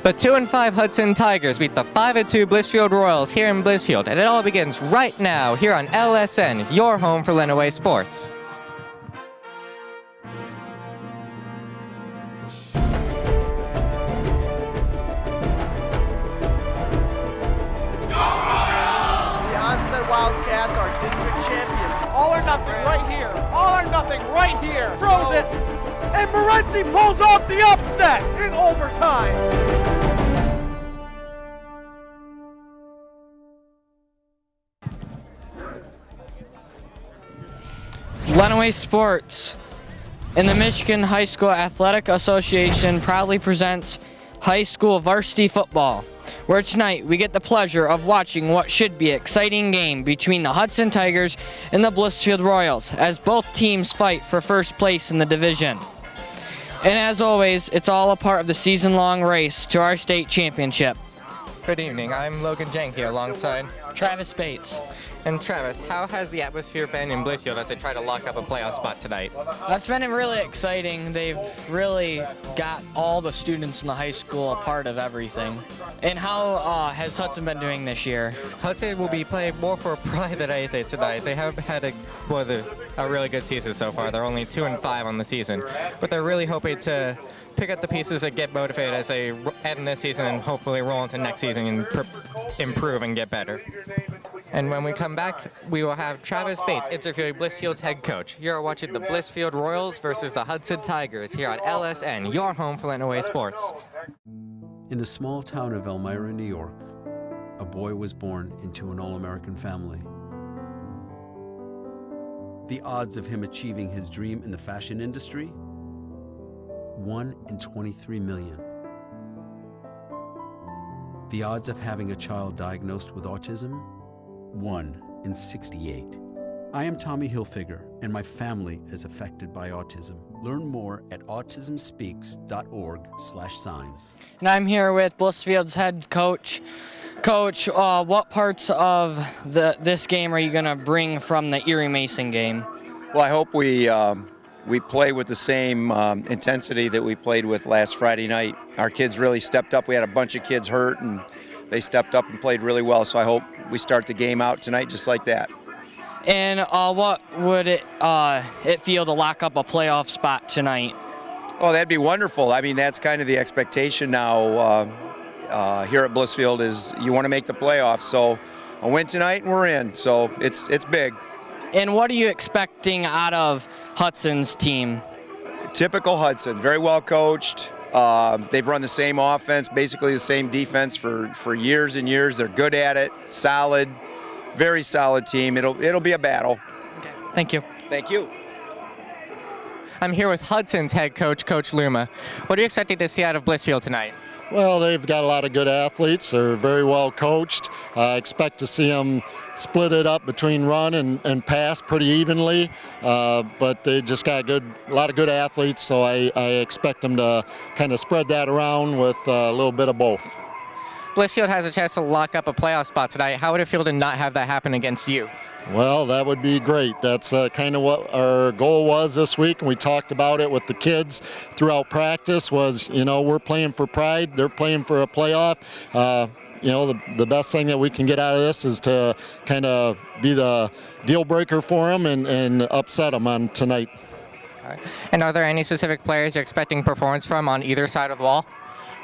The 2-5 Hudson Tigers beat the 5-2 Blissfield Royals here in Blissfield, and it all begins right now here on LSN, your home for Lenawee Sports. Wildcats are district champions. All or nothing right here. All or nothing right here. Throws it. And Morenzi pulls off the upset in overtime. Lenawee Sports and the Michigan High School Athletic Association proudly presents high school varsity football, where tonight we get the pleasure of watching what should be an exciting game between the Hudson Tigers and the Blissfield Royals, as both teams fight for first place in the division. And as always, it's all a part of the season-long race to our state championship. Good evening, I'm Logan Jank here alongside Travis Bates. And Travis, how has the atmosphere been in Blissfield as they try to lock up a playoff spot tonight? That's been really exciting. They've really got all the students in the high school a part of everything. And how has Hudson been doing this year? Hudson will be playing more for pride than anything tonight. They have had a really good season so far. They're only 2-5 on the season, but they're really hoping to pick up the pieces and get motivated as they end this season and hopefully roll into next season and improve and get better. And when we come back, we will have Travis Bates interviewing Blissfield's head coach. You're watching the Blissfield Royals versus the Hudson Tigers here on LSN, your home for Lenawee Sports. In the small town of Elmira, New York, a boy was born into an all-American family. The odds of him achieving his dream in the fashion industry? 1 in 23 million. The odds of having a child diagnosed with autism? 1 in 68. I am Tommy Hilfiger, and my family is affected by autism. Learn more at autismspeaks.org/signs. And I'm here with Blissfield's head coach. Coach, what parts of this game are you going to bring from the Erie Mason game? Well, I hope we play with the same intensity that we played with last Friday night. Our kids really stepped up. We had a bunch of kids hurt, and they stepped up and played really well, so I hope we start the game out tonight just like that. And what would it feel to lock up a playoff spot tonight? Oh, that'd be wonderful. I mean, that's kind of the expectation now here at Blissfield is you want to make the playoffs. So a win tonight and we're in, so it's big. And what are you expecting out of Hudson's team? Typical Hudson, very well coached. They've run the same offense, basically the same defense for years and years. They're good at it, solid, very solid team. It'll be a battle. Okay. Thank you. Thank you. I'm here with Hudson's head coach, Coach Luma. What are you expecting to see out of Blissfield tonight? Well, they've got a lot of good athletes. They're very well coached. I expect to see them split it up between run and pass pretty evenly. But they just got a lot of good athletes, so I expect them to kind of spread that around with a little bit of both. Blissfield has a chance to lock up a playoff spot tonight. How would it feel to not have that happen against you? Well, that would be great. That's kind of what our goal was this week, and we talked about it with the kids throughout practice was, we're playing for pride. They're playing for a playoff. The best thing that we can get out of this is to kind of be the deal breaker for them and upset them on tonight. All right. And are there any specific players you're expecting performance from on either side of the ball?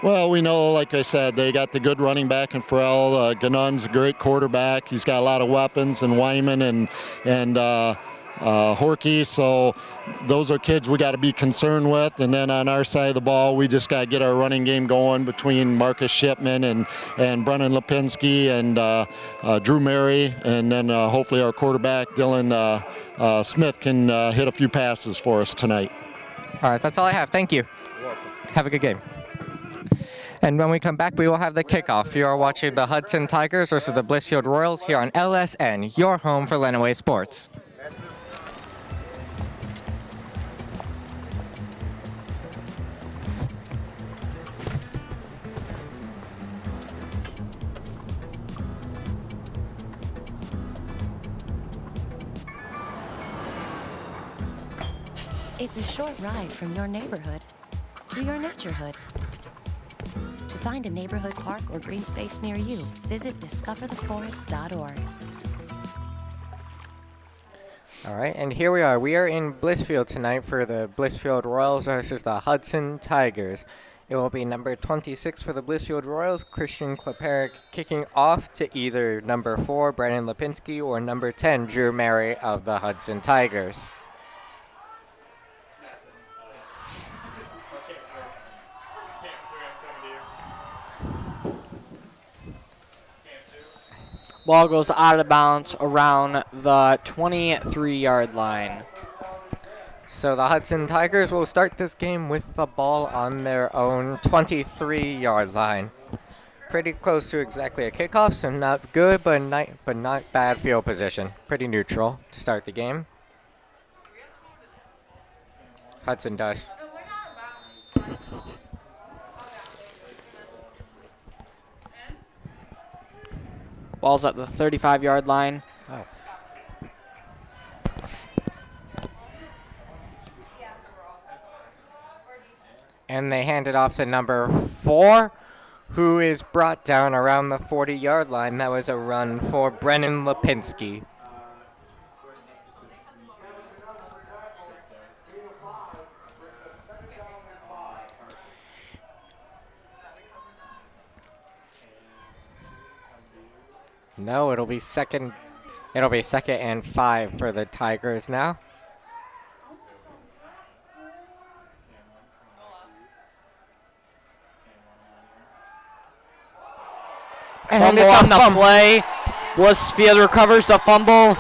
Well, we know, like I said, they got the good running back in Farrell. Ganun's a great quarterback. He's got a lot of weapons, and Wyman and Horkey. So those are kids we got to be concerned with. And then on our side of the ball, we just got to get our running game going between Marcus Shipman and Brennan Lipinski and Drew Mary. And then hopefully our quarterback, Dylan Smith, can hit a few passes for us tonight. All right, that's all I have. Thank you. You're welcome. Have a good game. And when we come back, we will have the kickoff. You are watching the Hudson Tigers versus the Blissfield Royals here on LSN, your home for Lenawee Sports. It's a short ride from your neighborhood to your naturehood, to find a neighborhood park or green space near you, visit discovertheforest.org. All right, and here we are. We are in Blissfield tonight for the Blissfield Royals versus the Hudson Tigers. It will be number 26 for the Blissfield Royals, Christian Kleperic, kicking off to either number 4, Brandon Lipinski, or number 10, Drew Mary of the Hudson Tigers. Ball goes out of bounds around the 23-yard line. So the Hudson Tigers will start this game with the ball on their own 23-yard line. Pretty close to exactly a kickoff, so not good, but not bad field position. Pretty neutral to start the game. Hudson does. Ball's at the 35-yard line. Oh. And they hand it off to number 4, who is brought down around the 40-yard line. That was a run for Brennan Lipinski. No, it'll be second and 5 for the Tigers now. And Fumble it's a on the fumble. play. Blissfield recovers the fumble.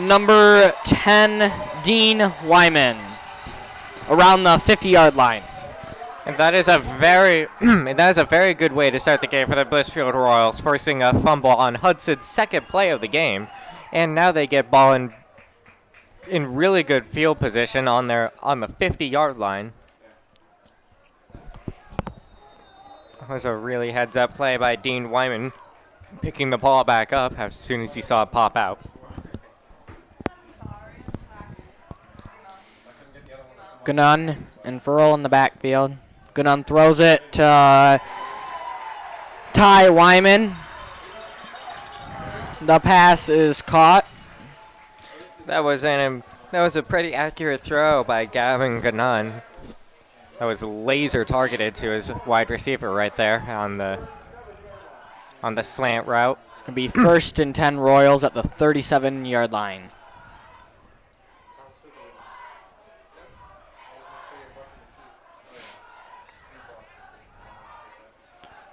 Number 10, Dean Wyman, around the 50-yard line. And that is a very good way to start the game for the Blissfield Royals, forcing a fumble on Hudson's second play of the game. And now they get ball in really good field position on the 50-yard line. That was a really heads-up play by Dean Wyman, picking the ball back up as soon as he saw it pop out. Ganun and Furl in the backfield. Ganun throws it to Ty Wyman. The pass is caught. That was a pretty accurate throw by Gavin Ganun. That was laser targeted to his wide receiver right there on the slant route. It's going to be 1st and 10 Royals at the 37-yard line.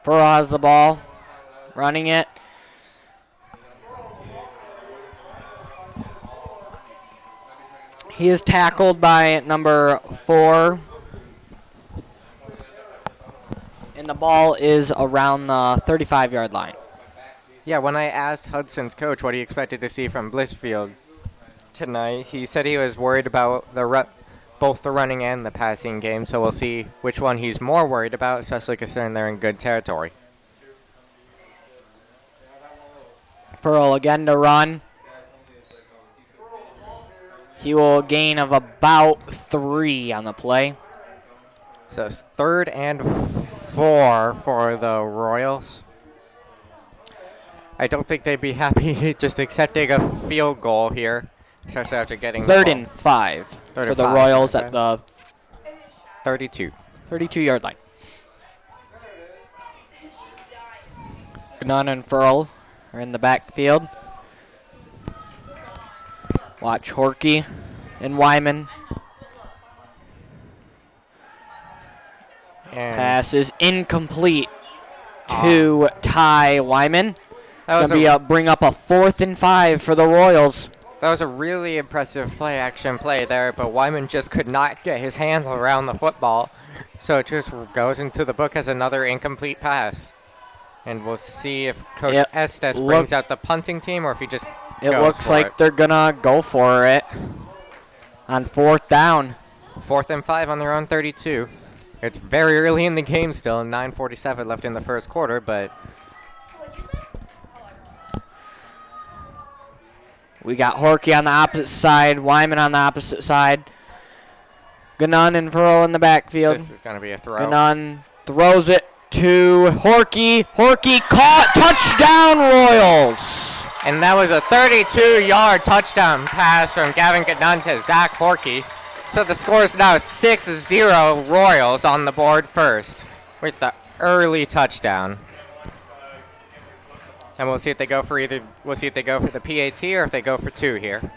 Furl has the ball, running it. He is tackled by number 4. And the ball is around the 35-yard line. Yeah, when I asked Hudson's coach what he expected to see from Blissfield tonight, he said he was worried about both the running and the passing game, so we'll see which one he's more worried about, especially considering they're in good territory. Furl again to run. He will gain of about 3 on the play. So it's 3rd and 4 for the Royals. I don't think they'd be happy just accepting a field goal here, especially after getting 3rd and 5 for the Royals at the 32-yard line. Ganun and Furl are in the backfield. Watch Horkey and Wyman. And Pass is incomplete to Ty Wyman. that was, Going to bring up a 4th and 5 for the Royals. that was a really impressive play-action play there, but Wyman just could not get his hands around the football, so it just goes into the book as another incomplete pass. And we'll see if Coach Estes brings out the punting team or if he just It goes looks for like it. they're going to go for it on 4th down. 4th and 5 on their own 32. It's very early in the game still, 9:47 left in the first quarter, but We got Horkey on the opposite side, Wyman on the opposite side. Ganun and Furl in the backfield. this is going to be a throw. Ganun throws it to Horky. Horky caught. Touchdown, Royals. And that was a 32-yard touchdown pass from Gavin Gadun to Zach Horky. So the score is now 6-0 Royals on the board first with the early touchdown. And we'll see if they go for the PAT or if they go for 2 here.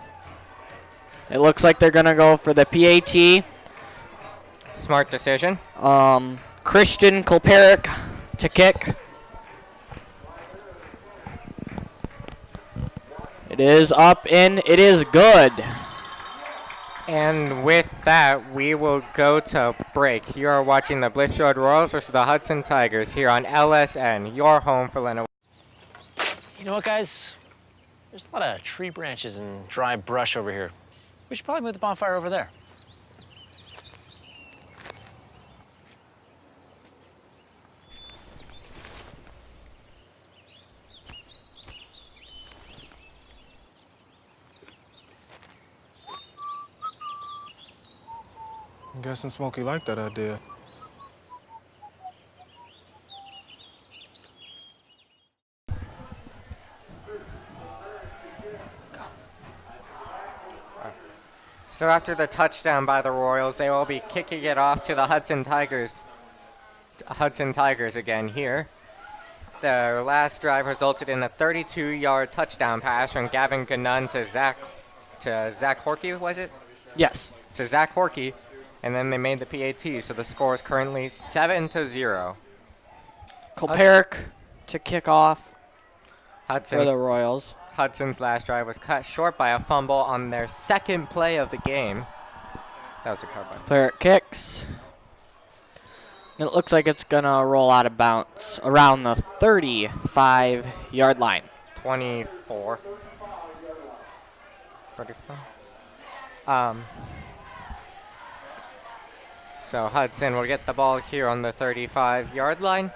It looks like they're going to go for the PAT. Smart decision. Christian Kolperik to kick. It is up and it is good. And with that, we will go to break. You are watching the Blissfield Royals versus the Hudson Tigers here on LSN, your home for Lenawee. You know what, guys? There's a lot of tree branches and dry brush over here. We should probably move the bonfire over there. I'm guessing Smokey liked that idea. So after the touchdown by the Royals, they will be kicking it off to the Hudson Tigers. Hudson Tigers again here. Their last drive resulted in a 32-yard touchdown pass from Gavin Ganun to Zach Horky, was it? Yes. To Zach Horky, and then they made the PAT. So the score is currently 7-0. Kolperik to kick off for Hudson's the Royals. Hudson's last drive was cut short by a fumble on their second play of the game. That was a cover. Kolperik kicks. It looks like it's going to roll out of bounds around the 35-yard line. 24. 34. So Hudson will get the ball here on the 35-yard line.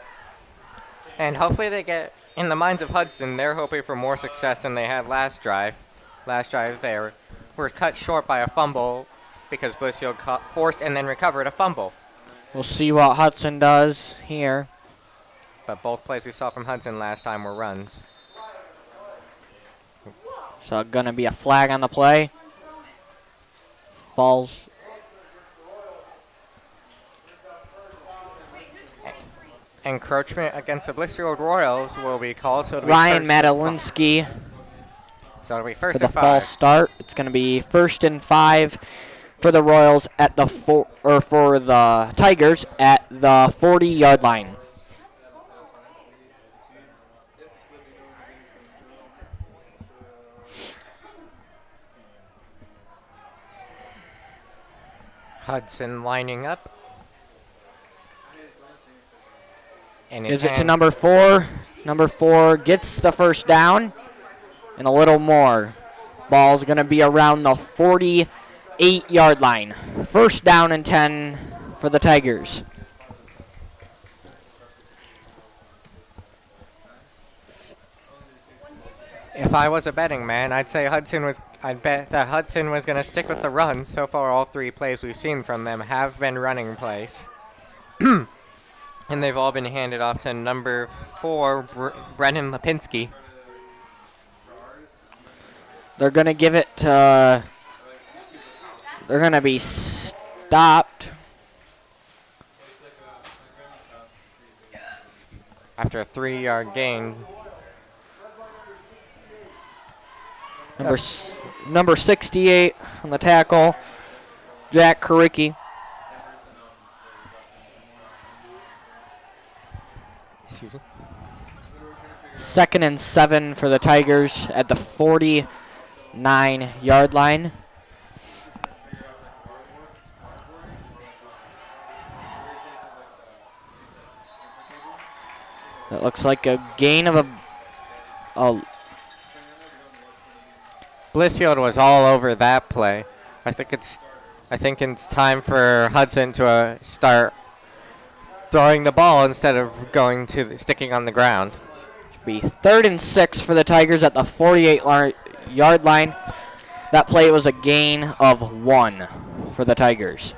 And hopefully they get, in the minds of Hudson, they're hoping for more success than they had last drive. Last drive they were cut short by a fumble because Blissfield forced and then recovered a fumble. We'll see what Hudson does here. But both plays we saw from Hudson last time were runs. So going to be a flag on the play. Falls. Encroachment against the Blissfield Royals will be called. So it'll be Ryan first and Madalinsky So it'll be for first the and false 5. start. It's going to be 1st and 5 for the Royals at the for the Tigers at the 40-yard line. Hudson lining up. And Gives it to number 4. Number 4 gets the first down and a little more. Ball's going to be around the 48-yard line. First down and 10 for the Tigers. If I was a betting man, I'd bet that Hudson was going to stick with the run. So far, all 3 plays we've seen from them have been running plays. And they've all been handed off to number 4, Brennan Lipinski. They're going to give it to... They're going to be stopped. After a 3-yard gain. Number 68 on the tackle, Jack Karicki. Excuse me. 2nd and 7 for the Tigers at the 49-yard line. That looks like a gain of a Blissfield was all over that play. I think it's time for Hudson to start throwing the ball instead of sticking on the ground. be 3rd and 6 for the Tigers at the 48-yard line. That play was a gain of 1 for the Tigers.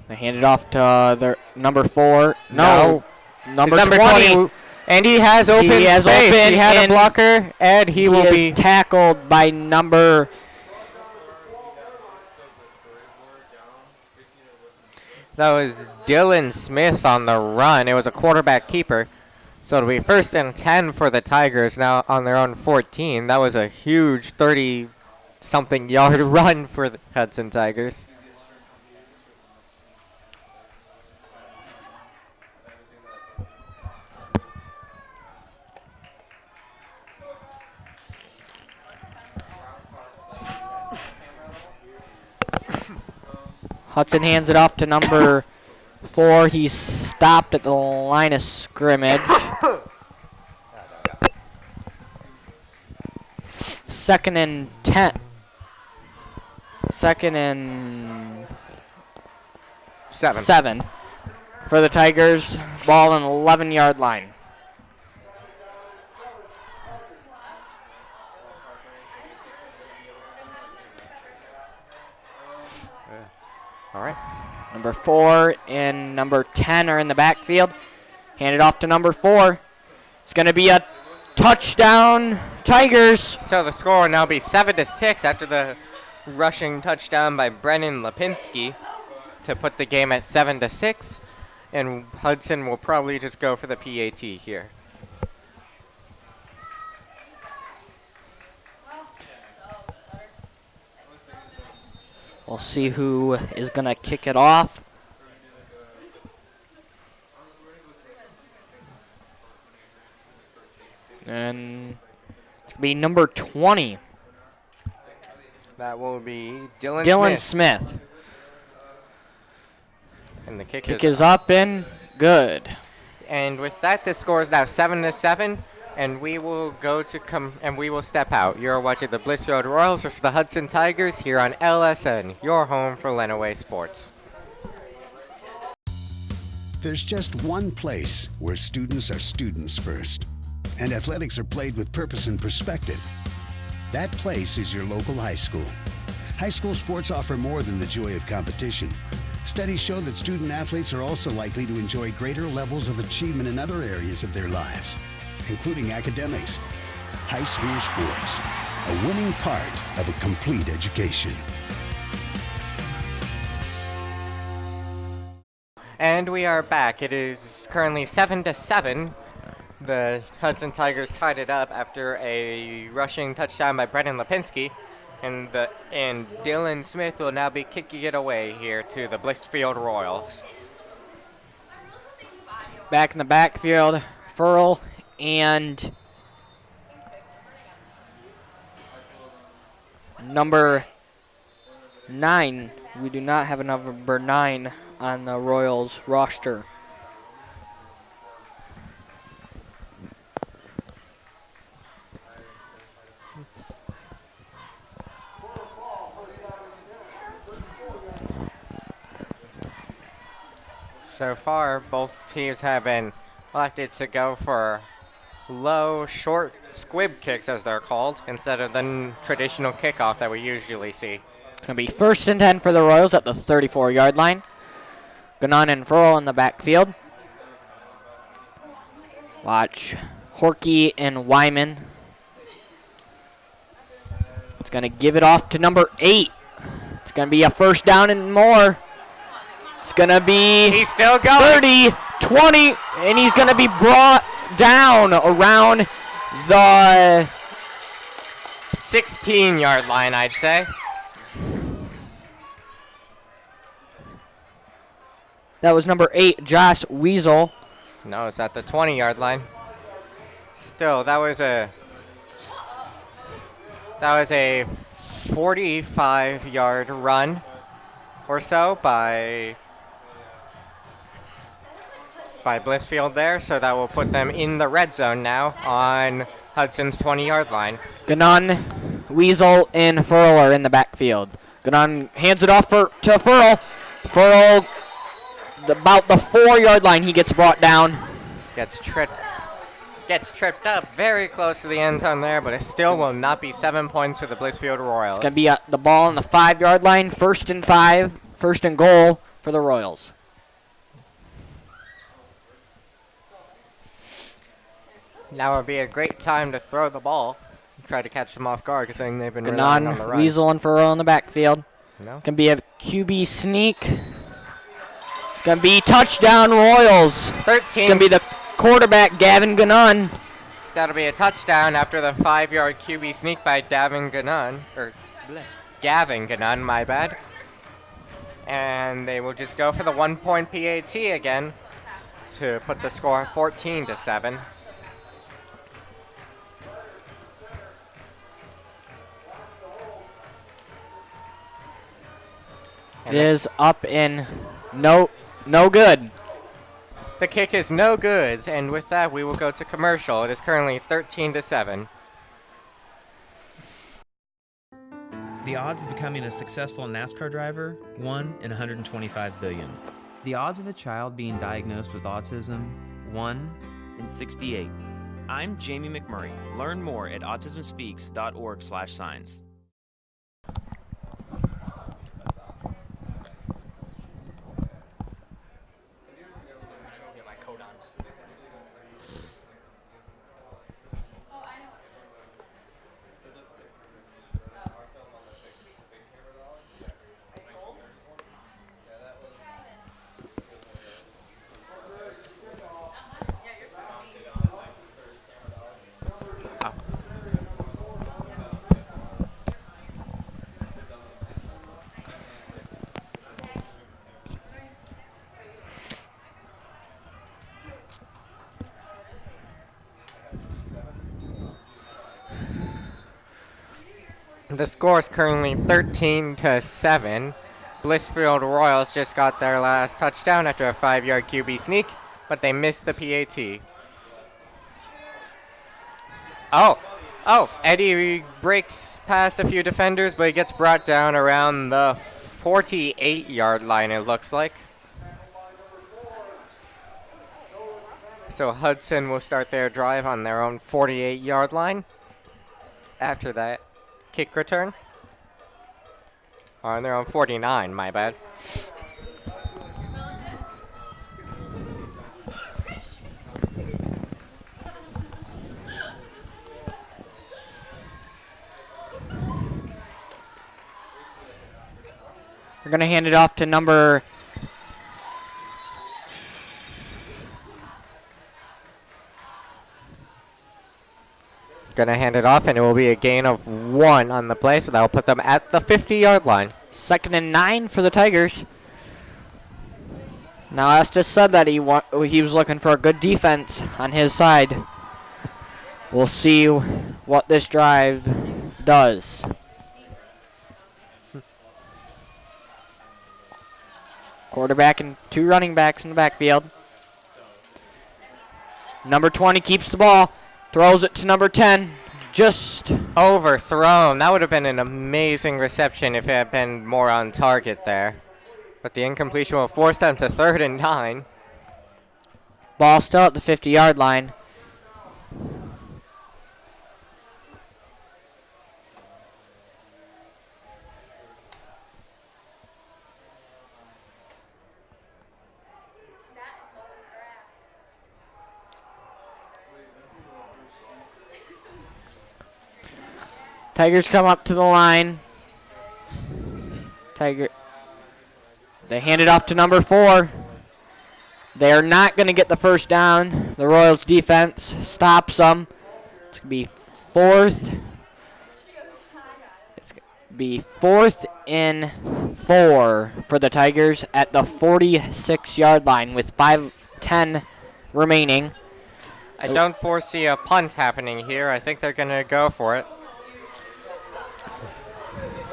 They hand it off to their number 4. No. Number, Number 20. And he has open He has space. open, He had a and blocker, and he will be tackled by number... That was Dylan Smith on the run. It was a quarterback keeper. So it'll be 1st and 10 for the Tigers now on their own 14. That was a huge 30-something yard run for the Hudson Tigers. Hudson hands it off to number 4. He's stopped at the line of scrimmage. 2nd and 10. 2nd and 7 for the Tigers. Ball on the 11-yard line. All right. Number 4 and number 10 are in the backfield. Hand it off to number 4. It's going to be a touchdown, Tigers. So the score will now be 7-6 after the rushing touchdown by Brennan Lipinski to put the game at 7-6. And Hudson will probably just go for the PAT here. We'll see who is going to kick it off. And it's going to be number 20. That will be Dylan Smith. Smith. And the kick is up and good. And with that, the score is now 7-7. And we will we will step out. You're watching the Blissfield Royals versus the Hudson Tigers here on LSN, your home for Lenawee Sports. There's just one place where students are students first, and athletics are played with purpose and perspective. That place is your local high school. High school sports offer more than the joy of competition. Studies show that student athletes are also likely to enjoy greater levels of achievement in other areas of their lives, including academics. High school sports, a winning part of a complete education. And we are back. It is currently 7-7. The Hudson Tigers tied it up after a rushing touchdown by Brennan Lipinski. And Dylan Smith will now be kicking it away here to the Blissfield Royals. Back in the backfield, Furl and number 9. We do not have a number 9 on the Royals roster. So far, both teams have been elected to go for low, short squib kicks, as they're called, instead of the traditional kickoff that we usually see. It's going to be 1st and 10 for the Royals at the 34-yard line. Ganon and Furl in the backfield. Watch Horkey and Wyman. It's going to give it off to number 8. It's going to be a 1st down and more. It's going to be He's still going. 30, 20, and he's going to be brought down around the 16-yard line, I'd say. That was number 8, Josh Weasel. No, it's at the 20-yard line. Still, that was a 45-yard run or so by Blissfield there, so that will put them in the red zone now on Hudson's 20-yard line. Ganon, Weasel, and Furl are in the backfield. Ganon hands it off to Furl. Furl, about the 4-yard line, he gets brought down. Gets tripped up very close to the end zone there, but it still will not be 7 points for the Blissfield Royals. It's going to be the ball on the 5-yard line, 1st and 5, 1st and goal for the Royals. Now would be a great time to throw the ball. Try to catch them off guard because they've been relying on the Ganon run. weaseling for Royal in the backfield. No. Gonna be a QB sneak. It's gonna be touchdown Royals. 13. It's gonna be the quarterback Gavin Ganon. That'll be a touchdown after the 5-yard QB sneak by Gavin Ganon, my bad. And they will just go for the 1-point PAT again to put the score 14-7. It is up in no good. The kick is no good, and with that we will go to commercial. It is currently 13-7. The odds of becoming a successful NASCAR driver, 1 in 125 billion. The odds of a child being diagnosed with autism, 1 in 68. I'm Jamie McMurray. Learn more at autismspeaks.org/signs. The score is currently 13-7. Blissfield Royals just got their last touchdown after a 5-yard QB sneak, but they missed the PAT. Oh, Eddie breaks past a few defenders, but he gets brought down around the 48-yard line, it looks like. So Hudson will start their drive on their own 48-yard line. After that kick return. On their own 49, my bad. We're going to hand it off to number... Going to hand it off, and it will be a gain of 1 on the play, so that will put them at the 50-yard line. 2nd and 9 for the Tigers. Now, Estes said that he was looking for a good defense on his side. We'll see what this drive does. Quarterback and 2 running backs in the backfield. Number 20 keeps the ball. Throws it to number 10. Just overthrown. That would have been an amazing reception if it had been more on target there. But the incompletion will force them to 3rd and 9. Ball still at the 50-yard line. Tigers come up to the line. They hand it off to number 4. They are not going to get the first down. The Royals defense stops them. It's going to be 4th. It's going to be 4th and 4 for the Tigers at the 46-yard line with 5:10 remaining. I don't foresee a punt happening here. I think they're going to go for it.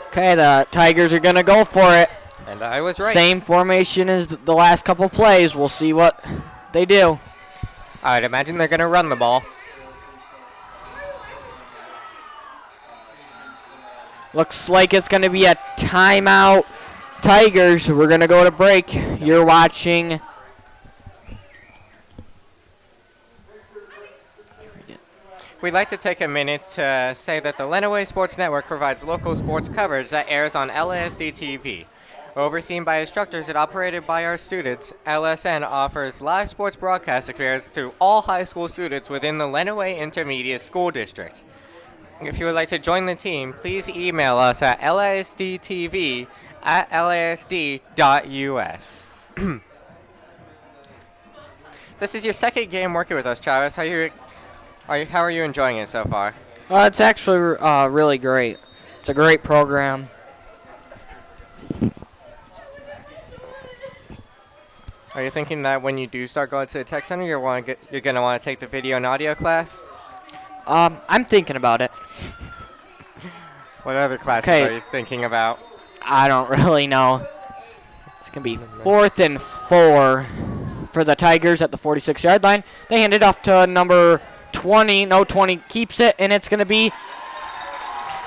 Okay, the Tigers are going to go for it. And I was right. Same formation as the last couple plays. We'll see what they do. I'd imagine they're going to run the ball. Looks like it's going to be a timeout. Tigers, we're going to go to break. You're watching... We'd like to take a minute to say that the Lenawee Sports Network provides local sports coverage that airs on LISD TV. Overseen by instructors and operated by our students, LSN offers live sports broadcast experience to all high school students within the Lenawee Intermediate School District. If you would like to join the team, please email us at lisdtv@lisd.us. This is your second game working with us, Travis. How are you enjoying it so far? It's actually really great. It's a great program. Are you thinking that when you do start going to the tech center, you're going to want to take the video and audio class? I'm thinking about it. What other classes are you thinking about? I don't really know. It's going to be 4th and 4 for the Tigers at the 46-yard line. They hand it off to number 20. No, 20 keeps it, and it's going to be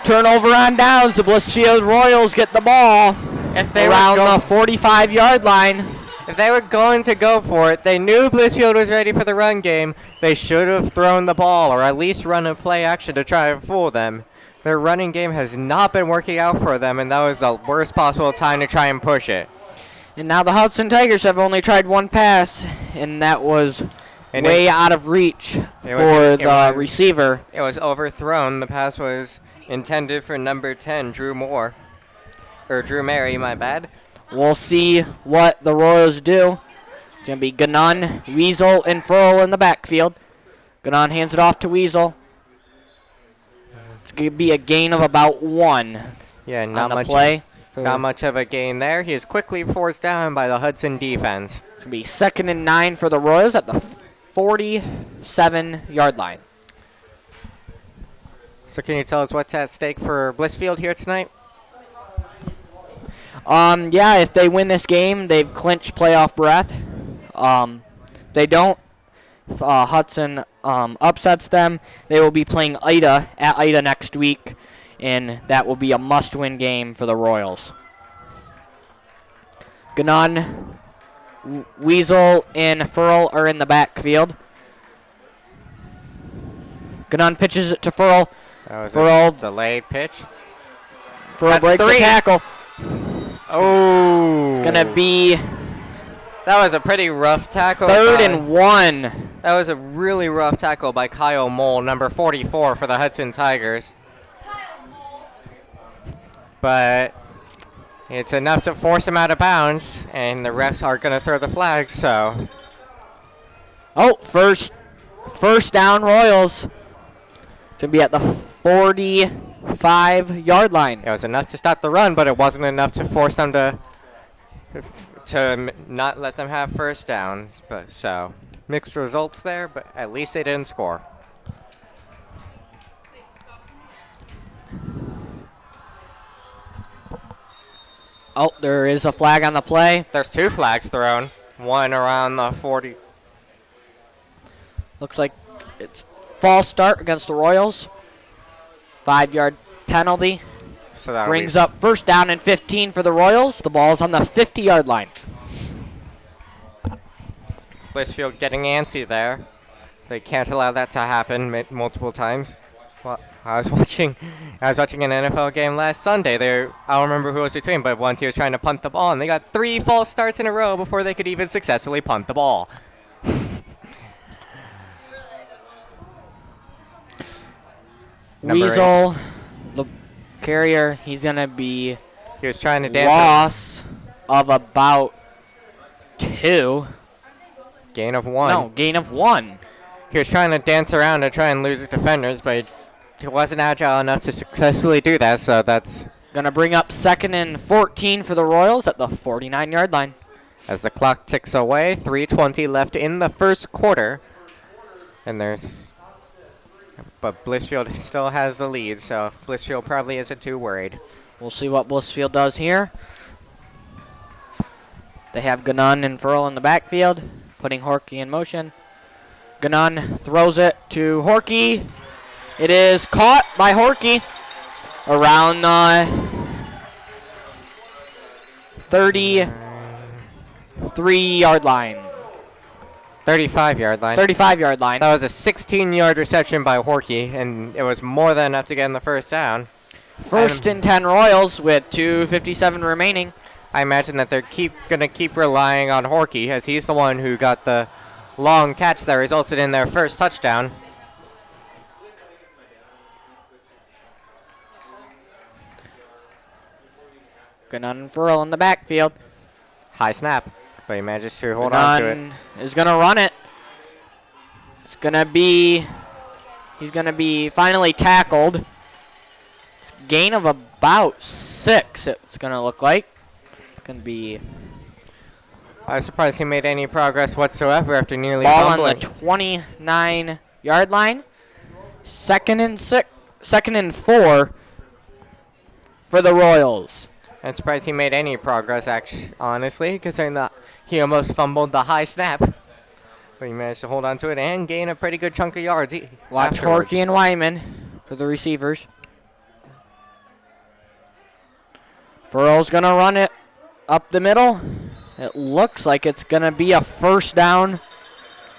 turnover on downs. The Blissfield Royals get the ball around the 45-yard line. If they were going to go for it, they knew Blissfield was ready for the run game. They should have thrown the ball or at least run a play action to try and fool them. Their running game has not been working out for them, and that was the worst possible time to try and push it. And now the Hudson Tigers have only tried one pass, and that was way out of reach for the receiver. It was overthrown. The pass was intended for number 10, Drew Mary, my bad. We'll see what the Royals do. It's going to be Gannon, Weasel, and Furl in the backfield. Gannon hands it off to Weasel. It's going to be a gain of about 1. Yeah, not on the play. Not much of a gain there. He is quickly forced down by the Hudson defense. It's going to be 2nd and 9 for the Royals at the 47-yard line. So can you tell us what's at stake for Blissfield here tonight? Yeah, if they win this game, they've clinched playoff berth. They don't. If Hudson upsets them, they will be playing Ida at Ida next week, and that will be a must-win game for the Royals. Gannon, Weasel, and Furl are in the backfield. Gannon pitches it to Furl. That was a delayed pitch. Furl breaks the tackle. Oh. It's going to be... That was a pretty rough tackle. 3rd and 1. That was a really rough tackle by Kyle Mole, number 44 for the Hudson Tigers. But it's enough to force him out of bounds, and the refs are going to throw the flag, so. Oh, first down Royals. It's going to be at the 45-yard line. It was enough to stop the run, but it wasn't enough to force them to not let them have first down. But so mixed results there, but at least they didn't score. Oh, there is a flag on the play. There's 2 flags thrown. One around the 40. Looks like it's false start against the Royals. 5-yard penalty. So that brings up 1st down and 15 for the Royals. The ball's on the 50-yard line. Blissfield getting antsy there. They can't allow that to happen multiple times. Well, I was watching an NFL game last Sunday. I don't remember who it was between, but one team was trying to punt the ball, and they got 3 false starts in a row before they could even successfully punt the ball. Weasel, the carrier, he's going to be he was trying to dance loss of about 2. Gain of 1. No, gain of 1. He was trying to dance around to try and lose his defenders, but he wasn't agile enough to successfully do that, so that's going to bring up 2nd and 14 for the Royals at the 49-yard line. As the clock ticks away, 3:20 left in the first quarter. But Blissfield still has the lead, so Blissfield probably isn't too worried. We'll see what Blissfield does here. They have Gannon and Furl in the backfield, putting Horky in motion. Gannon throws it to Horky. It is caught by Horky around the 33-yard line. 35-yard line. 35-yard line. That was a 16-yard reception by Horky, and it was more than enough to get in the 1st down. 1st and 10 Royals with 2:57 remaining. I imagine that they're going to keep relying on Horky, as he's the one who got the long catch that resulted in their first touchdown. Gonna unfurl in the backfield. High snap, but he manages to hold on to it. Is gonna run it. He's gonna be finally tackled. Gain of about 6, it's gonna look like. It's gonna be I was surprised he made any progress whatsoever after nearly ball on fumbling. the 29-yard line. Second and 4 for the Royals. I'm surprised he made any progress, actually, honestly, considering that he almost fumbled the high snap. But he managed to hold on to it and gain a pretty good chunk of yards. Watch afterwards. Horky and Wyman for the receivers. Furl's going to run it up the middle. It looks like it's going to be a first down.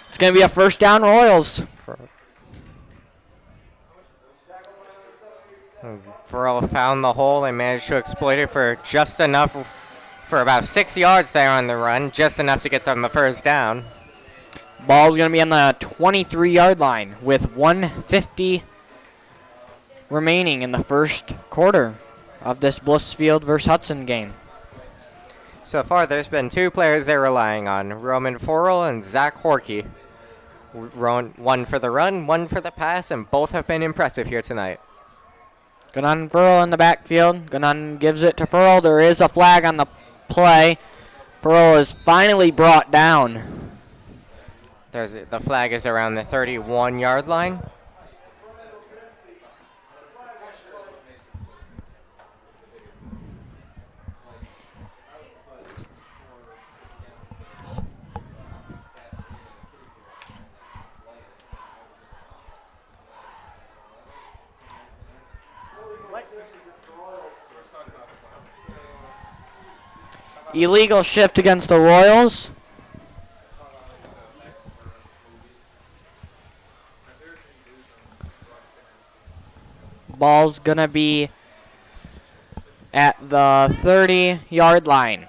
It's going to be a first down, Royals. Farrell found the hole and managed to exploit it for just enough, for about 6 yards there on the run, just enough to get them the first down. Ball's going to be on the 23-yard line with 1:50 remaining in the first quarter of this Blissfield versus Hudson game. So far, there's been 2 players they're relying on, Roman Farrell and Zach Horky. One for the run, one for the pass, and both have been impressive here tonight. Gunnan Furl in the backfield. Gunnan gives it to Furl. There is a flag on the play. Furl is finally brought down. The flag is around the 31-yard line. Illegal shift against the Royals. Ball's gonna be at the 30-yard line.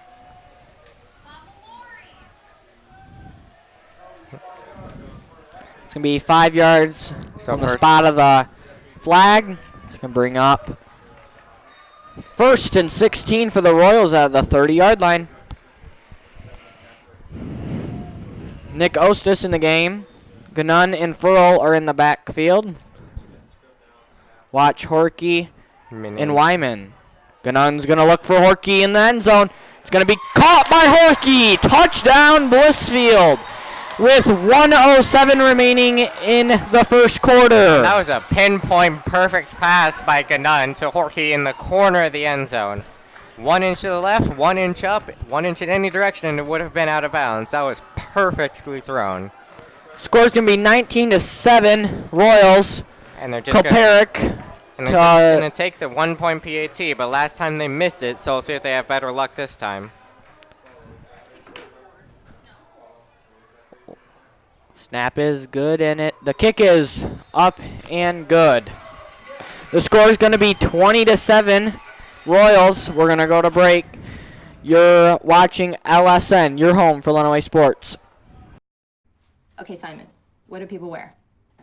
It's gonna be 5 yards from the spot of the flag. It's gonna bring up 1st and 16 for the Royals at the 30-yard line. Nick Ostis in the game. Gunnan and Furl are in the backfield. Watch Horky and Wyman. Gunnan's going to look for Horky in the end zone. It's going to be caught by Horky. Touchdown, Blissfield, with 1:07 remaining in the first quarter. That was a pinpoint perfect pass by Gunnan to Horky in the corner of the end zone. 1 inch to the left, 1 inch up, 1 inch in any direction, and it would have been out of bounds. That was perfectly thrown. Score's going to be 19-7, Royals. And they're just going to take the 1-point PAT, but last time they missed it, so we'll see if they have better luck this time. Snap is good, and the kick is up and good. The score is going to be 20-7, Royals. We're going to go to break. You're watching LSN, your home for Lenawee Sports. Okay, Simon, what do people wear?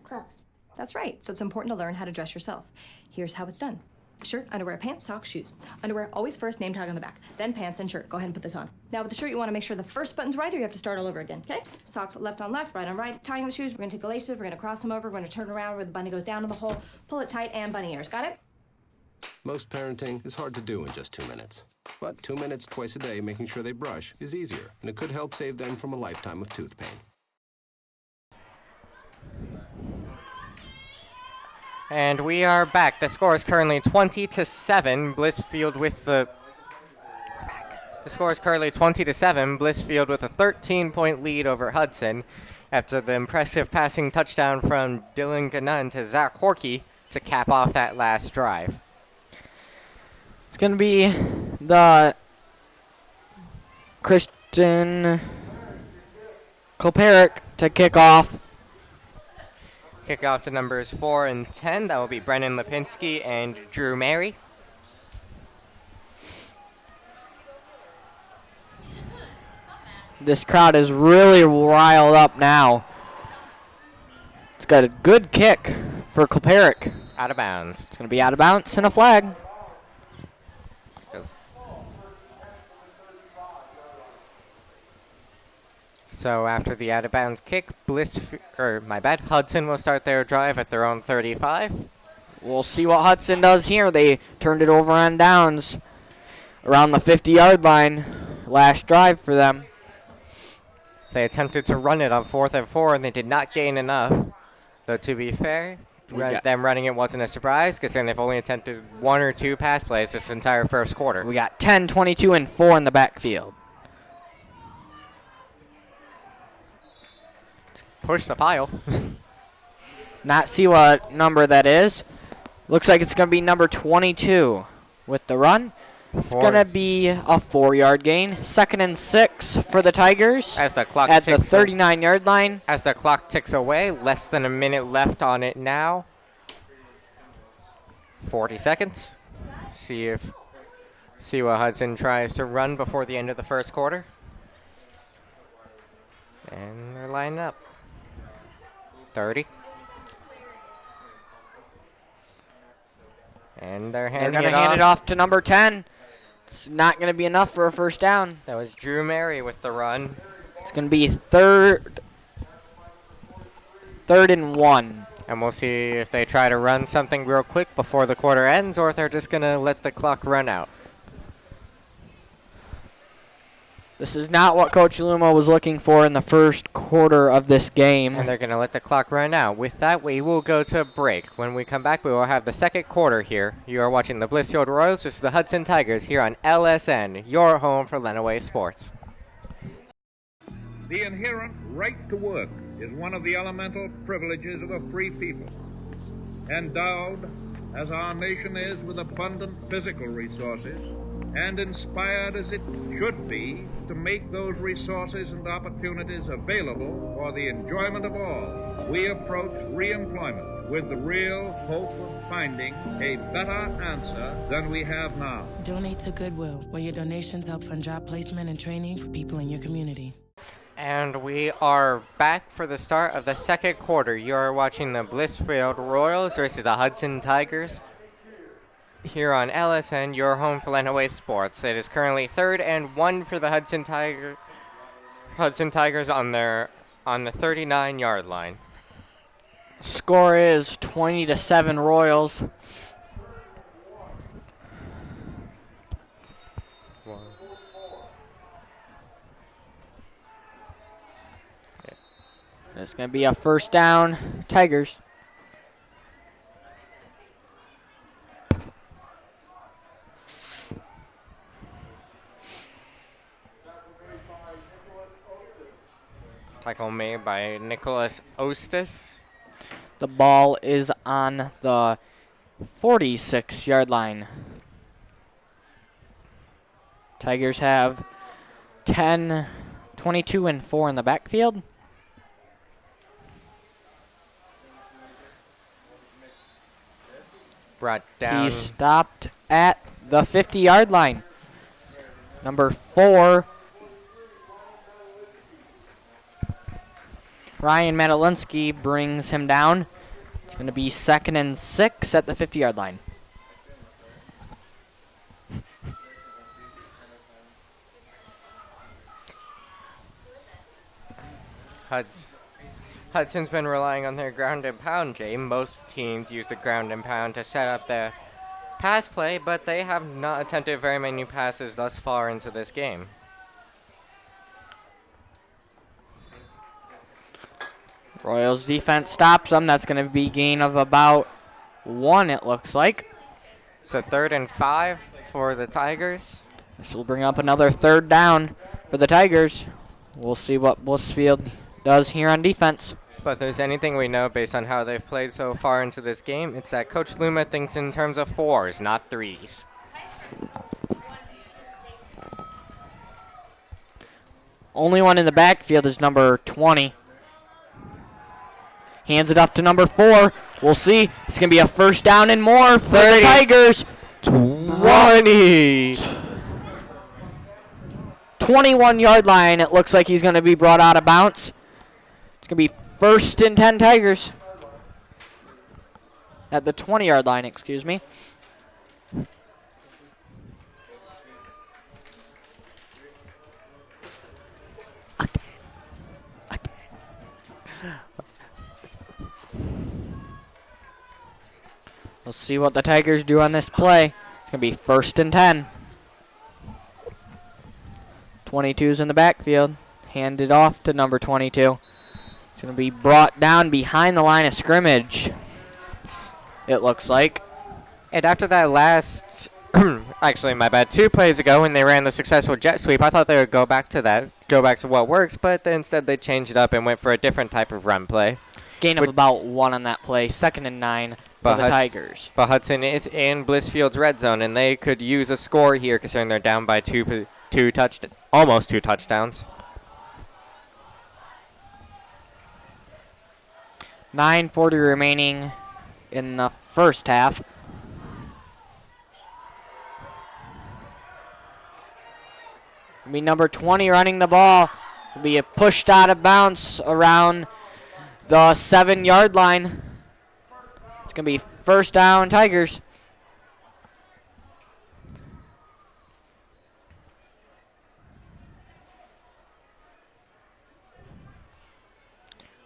Clothes. That's right, so it's important to learn how to dress yourself. Here's how it's done. Shirt, underwear, pants, socks, shoes. Underwear, always first, name tag on the back. Then pants and shirt. Go ahead and put this on. Now with the shirt, you want to make sure the first button's right or you have to start all over again, okay? Socks left on left, right on right. Tying the shoes, we're going to take the laces, we're going to cross them over, we're going to turn around where the bunny goes down in the hole, pull it tight, and bunny ears. Got it? Most parenting is hard to do in just 2 minutes. But 2 minutes twice a day making sure they brush is easier, and it could help save them from a lifetime of tooth pain. And we are back. The score is currently 20-7. Blissfield with the... The score is currently 20-7. Blissfield with a 13-point lead over Hudson after the impressive passing touchdown from Dylan Gunnan to Zach Horky to cap off that last drive. It's going to be the Christian Koperick to kick off. Kick off to numbers 4 and 10. That will be Brennan Lipinski and Drew Mary. This crowd is really riled up now. It's got a good kick for Kleperic. Out of bounds. It's going to be out of bounds and a flag. So after the out of bounds kick, Hudson will start their drive at their own 35. We'll see what Hudson does here. They turned it over on downs around the 50-yard line. Last drive for them. They attempted to run it on 4th and 4, and they did not gain enough. Though to be fair, them running it wasn't a surprise, considering they've only attempted 1 or 2 pass plays this entire first quarter. We got 10, 22, and 4 in the backfield. Push the pile. Not see what number that is. Looks like it's going to be number 22 with the run. It's going to be a 4-yard gain. 2nd and 6 for the Tigers As the clock at the ticks 39-yard line. As the clock ticks away, less than a minute left on it now. 40 seconds. See what Hudson tries to run before the end of the first quarter. And they're lining up. 30. And they're going to hand it off to number 10. It's not going to be enough for a first down. That was Drew Mary with the run. It's going to be third and 1. And we'll see if they try to run something real quick before the quarter ends, or if they're just going to let the clock run out. This is not what Coach Luma was looking for in the first quarter of this game. And they're going to let the clock run out. With that, we will go to a break. When we come back, we will have the second quarter here. You are watching the Blissfield Royals versus the Hudson Tigers here on LSN, your home for Lenawee Sports. The inherent right to work is one of the elemental privileges of a free people. Endowed, as our nation is, with abundant physical resources, and inspired as it should be to make those resources and opportunities available for the enjoyment of all, we approach reemployment with the real hope of finding a better answer than we have now. Donate to Goodwill, where your donations help fund job placement and training for people in your community. And we are back for the start of the second quarter. You are watching the Blissfield Royals versus the Hudson Tigers here on LSN, your home for Lenawee Sports. It is currently 3rd and 1 for the Hudson Tigers on the 39-yard line. Score is 20-7 Royals. It's going to be a first down, Tigers. Tackle made by Nicholas Ostis. The ball is on the 46-yard line. Tigers have 10, 22, and 4 in the backfield. Brought down. He stopped at the 50-yard line. Number 4, Ryan Madalinsky brings him down. It's going to be 2nd and 6 at the 50-yard line. Hudson's been relying on their ground and pound game. Most teams use the ground and pound to set up their pass play, but they have not attempted very many passes thus far into this game. Royals defense stops them. That's going to be a gain of about 1, it looks like. So 3rd and 5 for the Tigers. This will bring up another 3rd down for the Tigers. We'll see what Blissfield does here on defense. But if there's anything we know based on how they've played so far into this game, it's that Coach Luma thinks in terms of 4s, not 3s. Only one in the backfield is number 20. Hands it off to number 4. We'll see. It's going to be a first down and more for the Tigers. 20. 21-yard line. It looks like he's going to be brought out of bounds. It's going to be 1st and 10 Tigers. At the 20-yard line, excuse me. Let's see what the Tigers do on this play. It's going to be 1st and 10. 22's in the backfield. Handed off to number 22. It's going to be brought down behind the line of scrimmage, it looks like. And after that last, actually, my bad, 2 plays ago when they ran the successful jet sweep, I thought they would go back to what works, but instead they changed it up and went for a different type of run play. Gain of about 1 on that play. 2nd and 9 for the Tigers. But Hudson is in Blissfield's red zone, and they could use a score here considering they're down by almost 2 touchdowns. 9:40 remaining in the first half. It'll be number 20 running the ball. It'll be pushed out of bounds around the 7-yard line. It's going to be 1st down Tigers.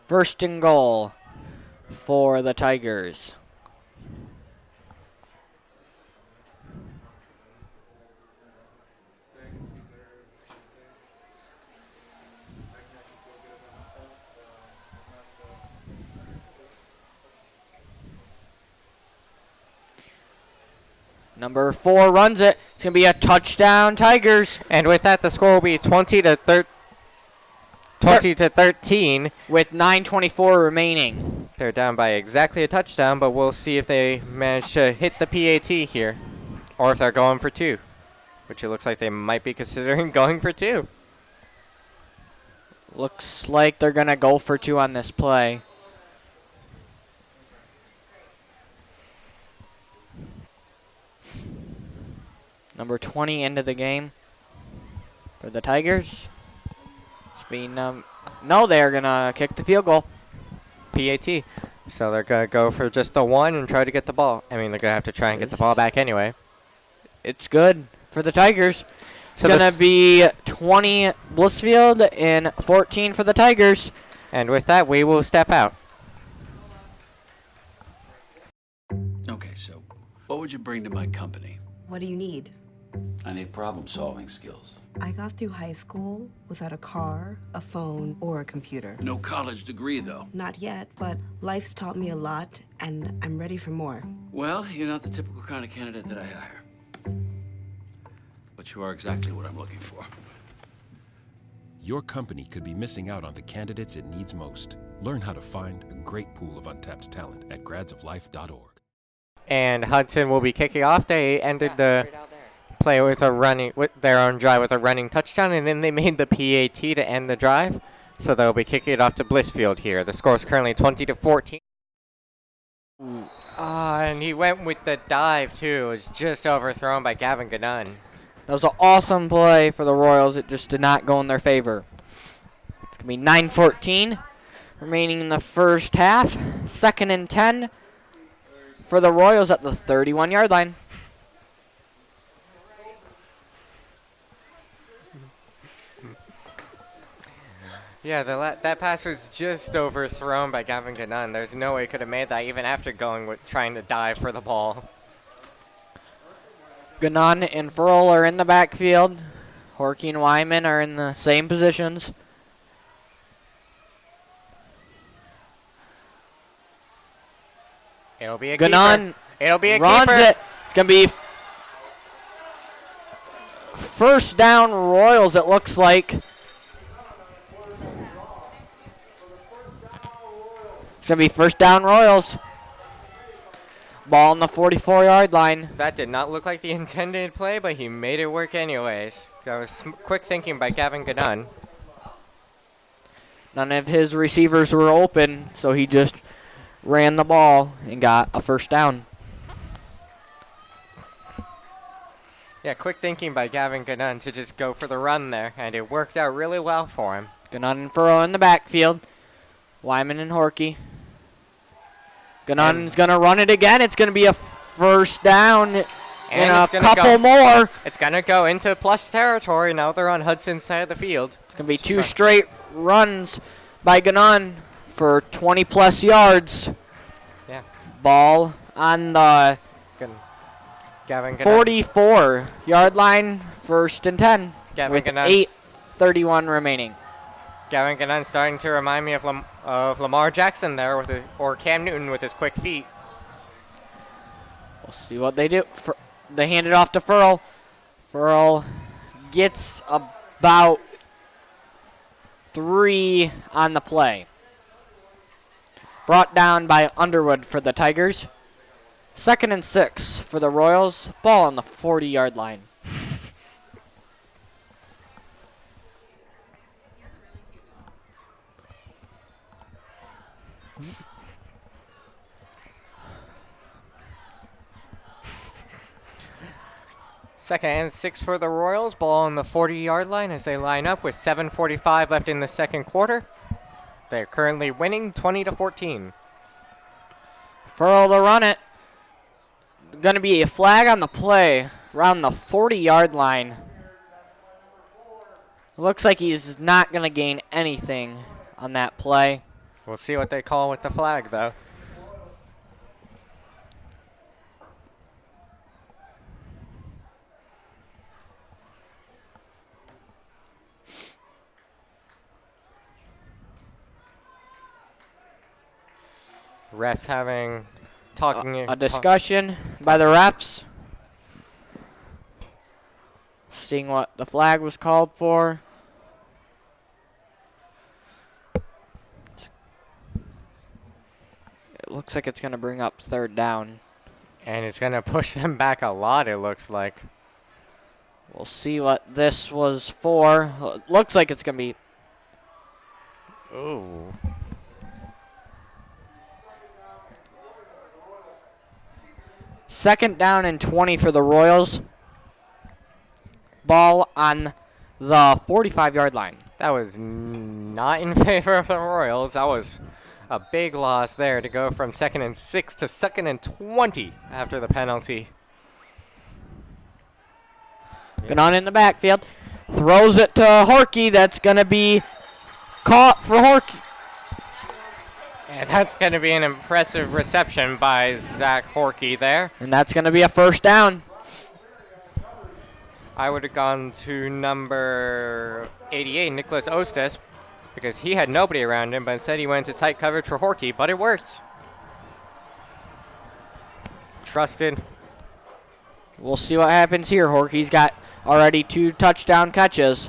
First and goal for the Tigers. Number 4 runs it. It's going to be a touchdown, Tigers. And with that, the score will be 20 to 13 with 9:24 remaining. They're down by exactly a touchdown, but we'll see if they manage to hit the PAT here or if they're going for 2, which it looks like they might be considering going for 2. Looks like they're going to go for 2 on this play. Number 20 into the game for the Tigers. No, they're going to kick the field goal. PAT. So they're going to go for just the 1 and try to get the ball. I mean, they're going to have to try and get the ball back anyway. It's good for the Tigers. It's going to be 20 Blissfield and 14 for the Tigers. And with that, we will step out. Okay, so what would you bring to my company? What do you need? I need problem-solving skills. I got through high school without a car, a phone, or a computer. No college degree, though. Not yet, but life's taught me a lot, and I'm ready for more. Well, you're not the typical kind of candidate that I hire. But you are exactly what I'm looking for. Your company could be missing out on the candidates it needs most. Learn how to find a great pool of untapped talent at gradsoflife.org. And Hudson will be kicking off. They ended the play with their own drive with a running touchdown, and then they made the PAT to end the drive. So they'll be kicking it off to Blissfield here. The score is currently 20 to 14. And he went with the dive too. It was just overthrown by Gavin Gannon. That was an awesome play for the Royals. It just did not go in their favor. It's going to be 9:14 remaining in the first half. 2nd and 10 for the Royals at the 31-yard line. Yeah, that pass was just overthrown by Gavin Gannon. There's no way he could have made that even after trying to dive for the ball. Gannon and Furl are in the backfield. Horky and Wyman are in the same positions. It'll be a Gannon keeper. It'll be a runs keeper. It. It's going to be first down Royals, it looks like. It's going to be first down Royals. Ball on the 44-yard line. That did not look like the intended play, but he made it work anyways. That was quick thinking by Gavin Gannon. None of his receivers were open, so he just ran the ball and got a first down. Yeah, quick thinking by Gavin Gannon to just go for the run there, and it worked out really well for him. Gannon and Furrow in the backfield. Wyman and Horkey. Gannon's going to run it again. It's going to be a first down and a couple more. It's going to go into plus territory. Now they're on Hudson's side of the field. It's going to be two straight runs by Gannon for 20-plus yards. Yeah. Ball on the Gavin 44-yard line, 1st and 10, with 8:31 remaining. Gavin Gannon starting to remind me of Lamar Jackson there, or Cam Newton with his quick feet. We'll see what they do. They hand it off to Furl. Furl gets about 3 on the play. Brought down by Underwood for the Tigers. 2nd and 6 for the Royals. Ball on the 40-yard line. Second and 6 for the Royals. Ball on the 40-yard line as they line up with 7:45 left in the second quarter. They're currently winning 20-14. Furl to run it. Going to be a flag on the play around the 40-yard line. Looks like he's not going to gain anything on that play. We'll see what they call with the flag, though. Refs having a discussion by the refs, seeing what the flag was called for. It looks like it's going to bring up 3rd down. And it's going to push them back a lot, it looks like. We'll see what this was for. It looks like it's going to be... Ooh. Second down and 20 for the Royals. Ball on the 45-yard line. That was not in favor of the Royals. That was a big loss there to go from 2nd and 6 to 2nd and 20 after the penalty. Get on in the backfield. Throws it to Horkey. That's going to be caught for Horkey. And that's going to be an impressive reception by Zach Horkey there. And that's going to be a first down. I would have gone to number 88, Nicholas Ostes, because he had nobody around him, but instead he went to tight coverage for Horkey, but it worked. Trusted. We'll see what happens here. Horkey's got already 2 touchdown catches.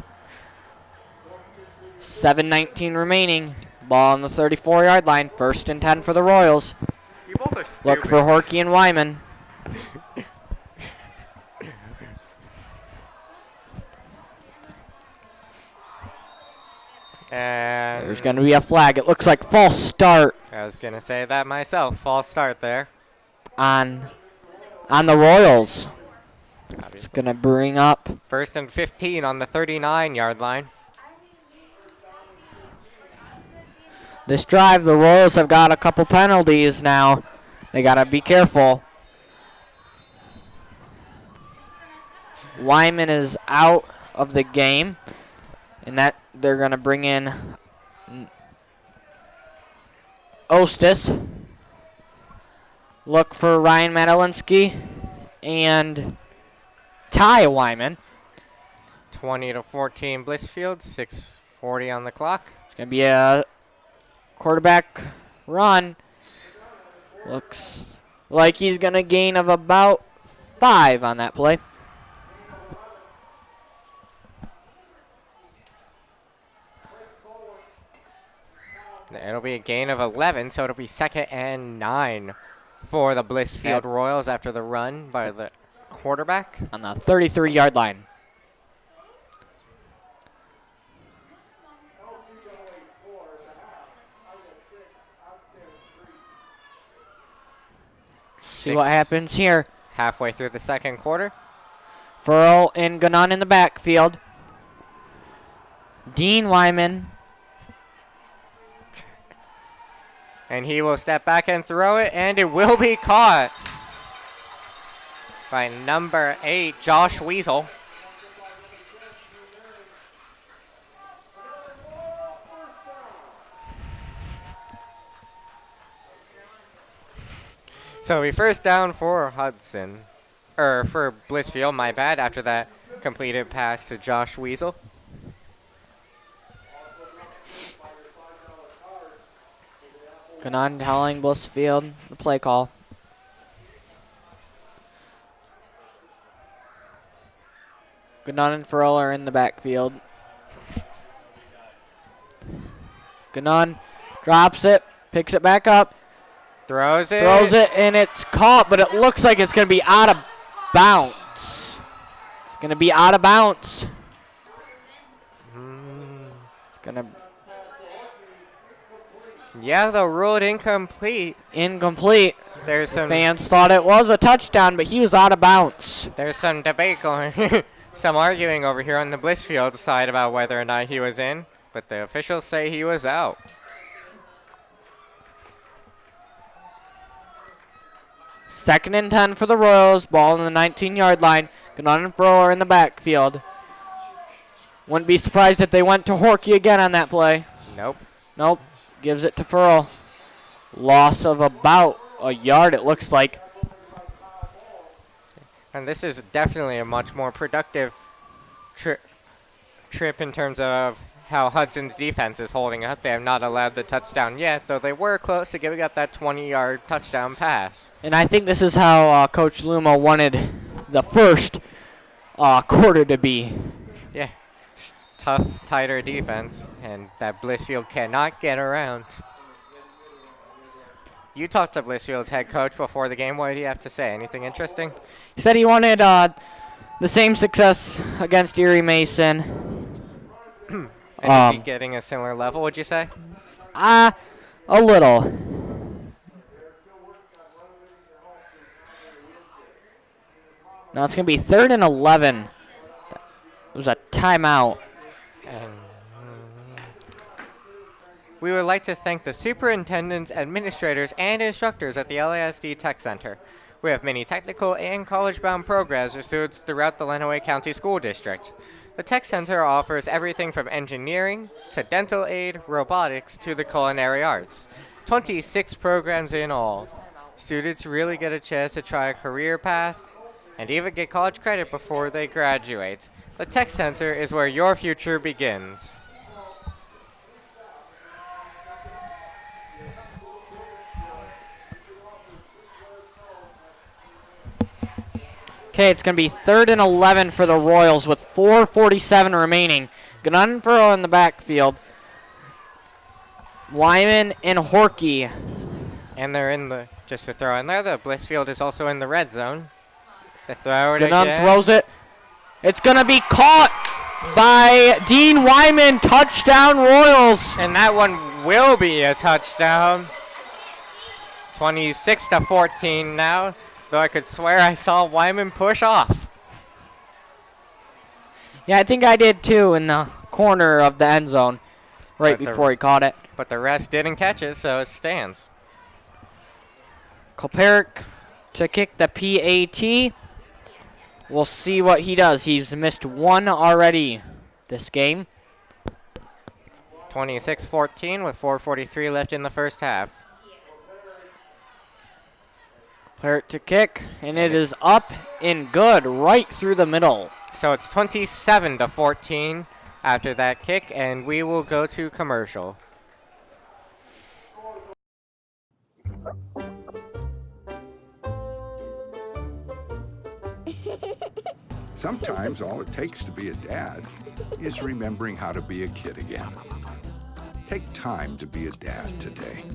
7:19 remaining. Ball on the 34-yard line. 1st and 10 for the Royals. Look for Horkey and Wyman. And there's going to be a flag. It looks like false start. I was going to say that myself. False start there. On the Royals. It's going to bring up 1st and 15 on the 39-yard line. This drive, the Royals have got a couple penalties now. They got to be careful. Wyman is out of the game, and that they're going to bring in Ostis. Look for Ryan Madelinsky and Ty Wyman. 20-14 Blissfield, 6:40 on the clock. It's going to be a quarterback run. Looks like he's going to gain of about 5 on that play. It'll be a gain of 11, so it'll be 2nd and 9 for the Blissfield Royals after the run by the quarterback. On the 33-yard line. See what happens here. Halfway through the second quarter. Furl and Ganon in the backfield. Dean Wyman. And he will step back and throw it, and it will be caught by number 8, Josh Weasel. So we first down for Hudson, or for Blissfield, my bad, after that completed pass to Josh Weasel. Ganon telling Blissfield the play call. Ganon and Furl are in the backfield. Ganon drops it, picks it back up. Throws it. Throws it, and it's caught, but it looks like it's going to be out of bounds. It's going to be out of bounds. It's going to... Yeah, they'll rule it incomplete. Incomplete. There's some fans thought it was a touchdown, but he was out of bounds. There's some debate going, some arguing over here on the Blissfield side about whether or not he was in, but the officials say he was out. Second and 10 for the Royals. Ball on the 19-yard line. Ganon and Furl are in the backfield. Wouldn't be surprised if they went to Horky again on that play. Nope. Nope. Gives it to Furl. Loss of about a yard, it looks like. And this is definitely a much more productive trip in terms of how Hudson's defense is holding up. They have not allowed the touchdown yet, though they were close to giving up that 20-yard touchdown pass. And I think this is how Coach Luma wanted the first quarter to be. Yeah, tough, tighter defense, and that Blissfield cannot get around. You talked to Blissfield's head coach before the game. What did he have to say? Anything interesting? He said he wanted the same success against Erie Mason. And is he getting a similar level, would you say? A little. Now it's going to be 3rd and 11. It was a timeout. We would like to thank the superintendents, administrators, and instructors at the LISD Tech Center. We have many technical and college-bound programs for students throughout the Lenawee County School District. The Tech Center offers everything from engineering to dental aid, robotics, to the culinary arts. 26 programs in all. Students really get a chance to try a career path and even get college credit before they graduate. The Tech Center is where your future begins. Okay, it's going to be 3rd and 11 for the Royals with 4:47 remaining. Ganon and Furl in the backfield. Wyman and Horky. And they're in the, just to throw in there, the Blissfield is also in the red zone. They throw it Ganon again. throws it. It's going to be caught by Dean Wyman. Touchdown, Royals. And that one will be a touchdown. 26-14 now. Though I could swear I saw Wyman push off. Yeah, I think I did too in the corner of the end zone right before he caught it. But the rest didn't catch it, so it stands. Koperik to kick the PAT. We'll see what he does. He's missed one already this game. 26-14 with 4:43 left in the first half. Koperik to kick, and it is up and good right through the middle. So it's 27-14 after that kick, and we will go to commercial. Sometimes all it takes to be a dad is remembering how to be a kid again. Take time to be a dad today.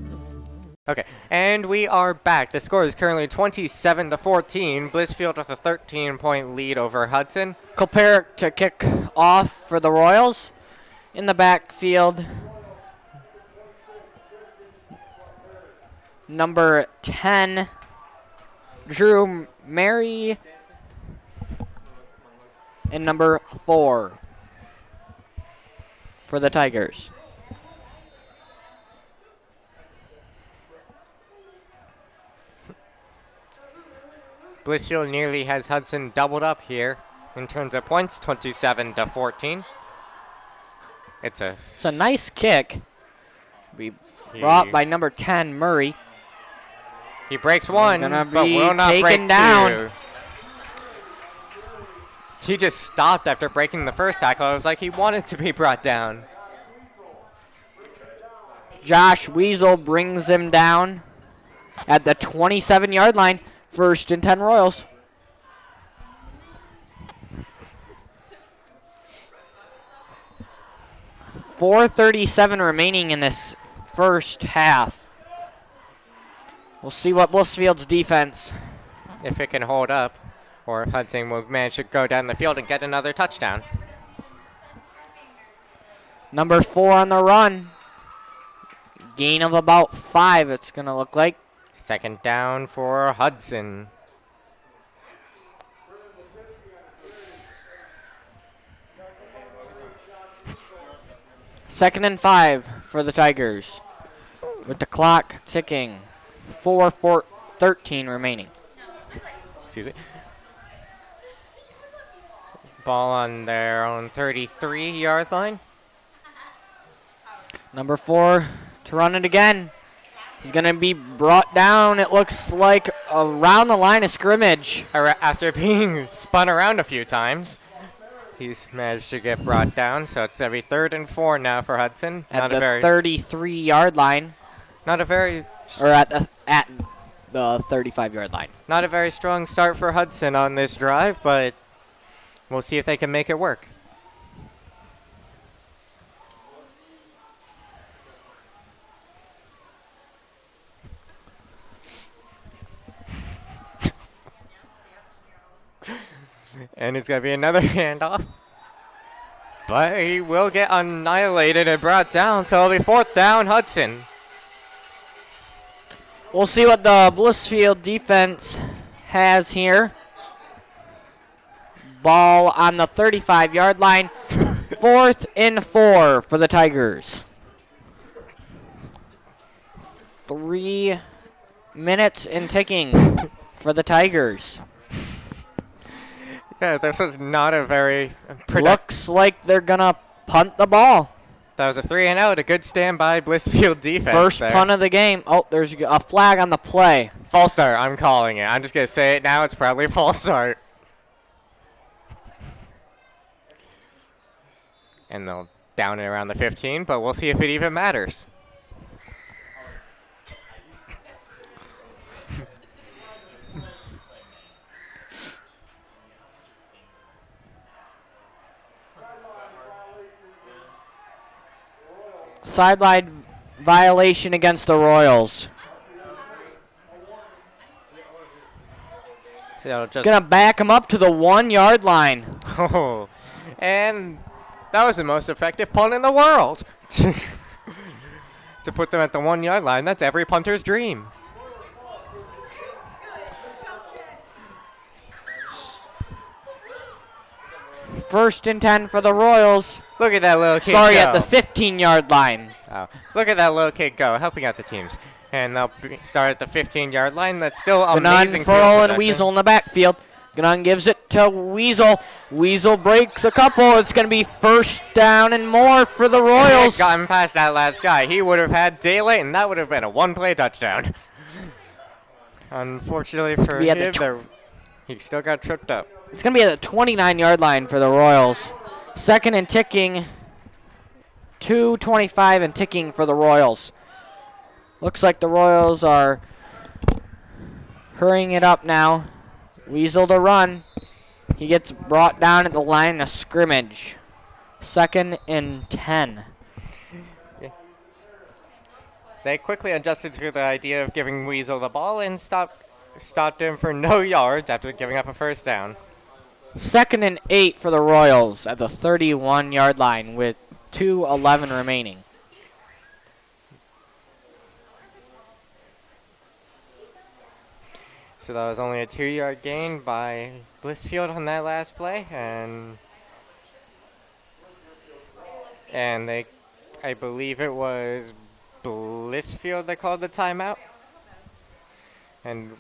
Okay, and we are back. The score is currently 27-14. Blissfield with a 13-point lead over Hudson. Koperik to kick off for the Royals. In the backfield, number 10, Drew Mary. and number 4 for the Tigers. Blissfield nearly has Hudson doubled up here in terms of points, 27-14. It's He breaks one, gonna but be will not taken break down. 2. He just stopped after breaking the first tackle. It was like he wanted to be brought down. Josh Weasel brings him down at the 27-yard line. 1st and 10 Royals. .437 remaining in this first half. We'll see what Blissfield's defense. If it can hold up, or if Hudson will manage to go down the field and get another touchdown. Number 4 on the run. Gain of about 5, it's going to look like. 2nd down for Hudson. Second and 5 for the Tigers. With the clock ticking. 4:13 remaining. Excuse me. Ball on their own 33-yard line. Number 4 to run it again. He's going to be brought down, it looks like, around the line of scrimmage. After being spun around a few times, he's managed to get brought down. So it's going to be 3rd and 4 now for Hudson. At the 33-yard line. Not a very... Or at the 35-yard line. Not a very strong start for Hudson on this drive, but we'll see if they can make it work. And it's going to be another handoff. But he will get annihilated and brought down, so it'll be 4th down, Hudson. We'll see what the Blissfield defense has here. Ball on the 35-yard line. 4th and 4 for the Tigers. 3 minutes and ticking for the Tigers. Yeah, this was not a very Looks like they're going to punt the ball. That was a 3-and-out, a good stand by Blissfield defense. First there. punt of the game. Oh, there's a flag on the play. False start, I'm calling it. I'm just going to say it now. It's probably a false start. And they'll down it around the 15, but we'll see if it even matters. Sideline violation against the Royals. So it's going to back him up to the 1-yard line. Oh, and that was the most effective punt in the world. To put them at the 1-yard line, that's every punter's dream. First and 10 for the Royals. Look at that little kid Sorry, go. at the 15-yard line. Oh, look at that little kid go, helping out the teams. And they'll start at the 15-yard line. That's still amazing. Furl and Weasel in the backfield. Ganon gives it to Weasel. Weasel breaks a couple. It's going to be 1st down and more for the Royals. Gotten past that last guy. He would have had daylight, and that would have been a 1-play touchdown. Unfortunately for him, he still got tripped up. It's going to be at the 29-yard line for the Royals. 2nd and ticking. 2:25 and ticking for the Royals. Looks like the Royals are hurrying it up now. Weasel to run. He gets brought down at the line of scrimmage. 2nd and 10. Yeah. They quickly adjusted to the idea of giving Weasel the ball and stopped him for no yards after giving up a 1st down. 2nd and 8 for the Royals at the 31-yard line with 2:11 remaining. So that was only a 2-yard gain by Blissfield on that last play, and I believe it was Blissfield that called the timeout. And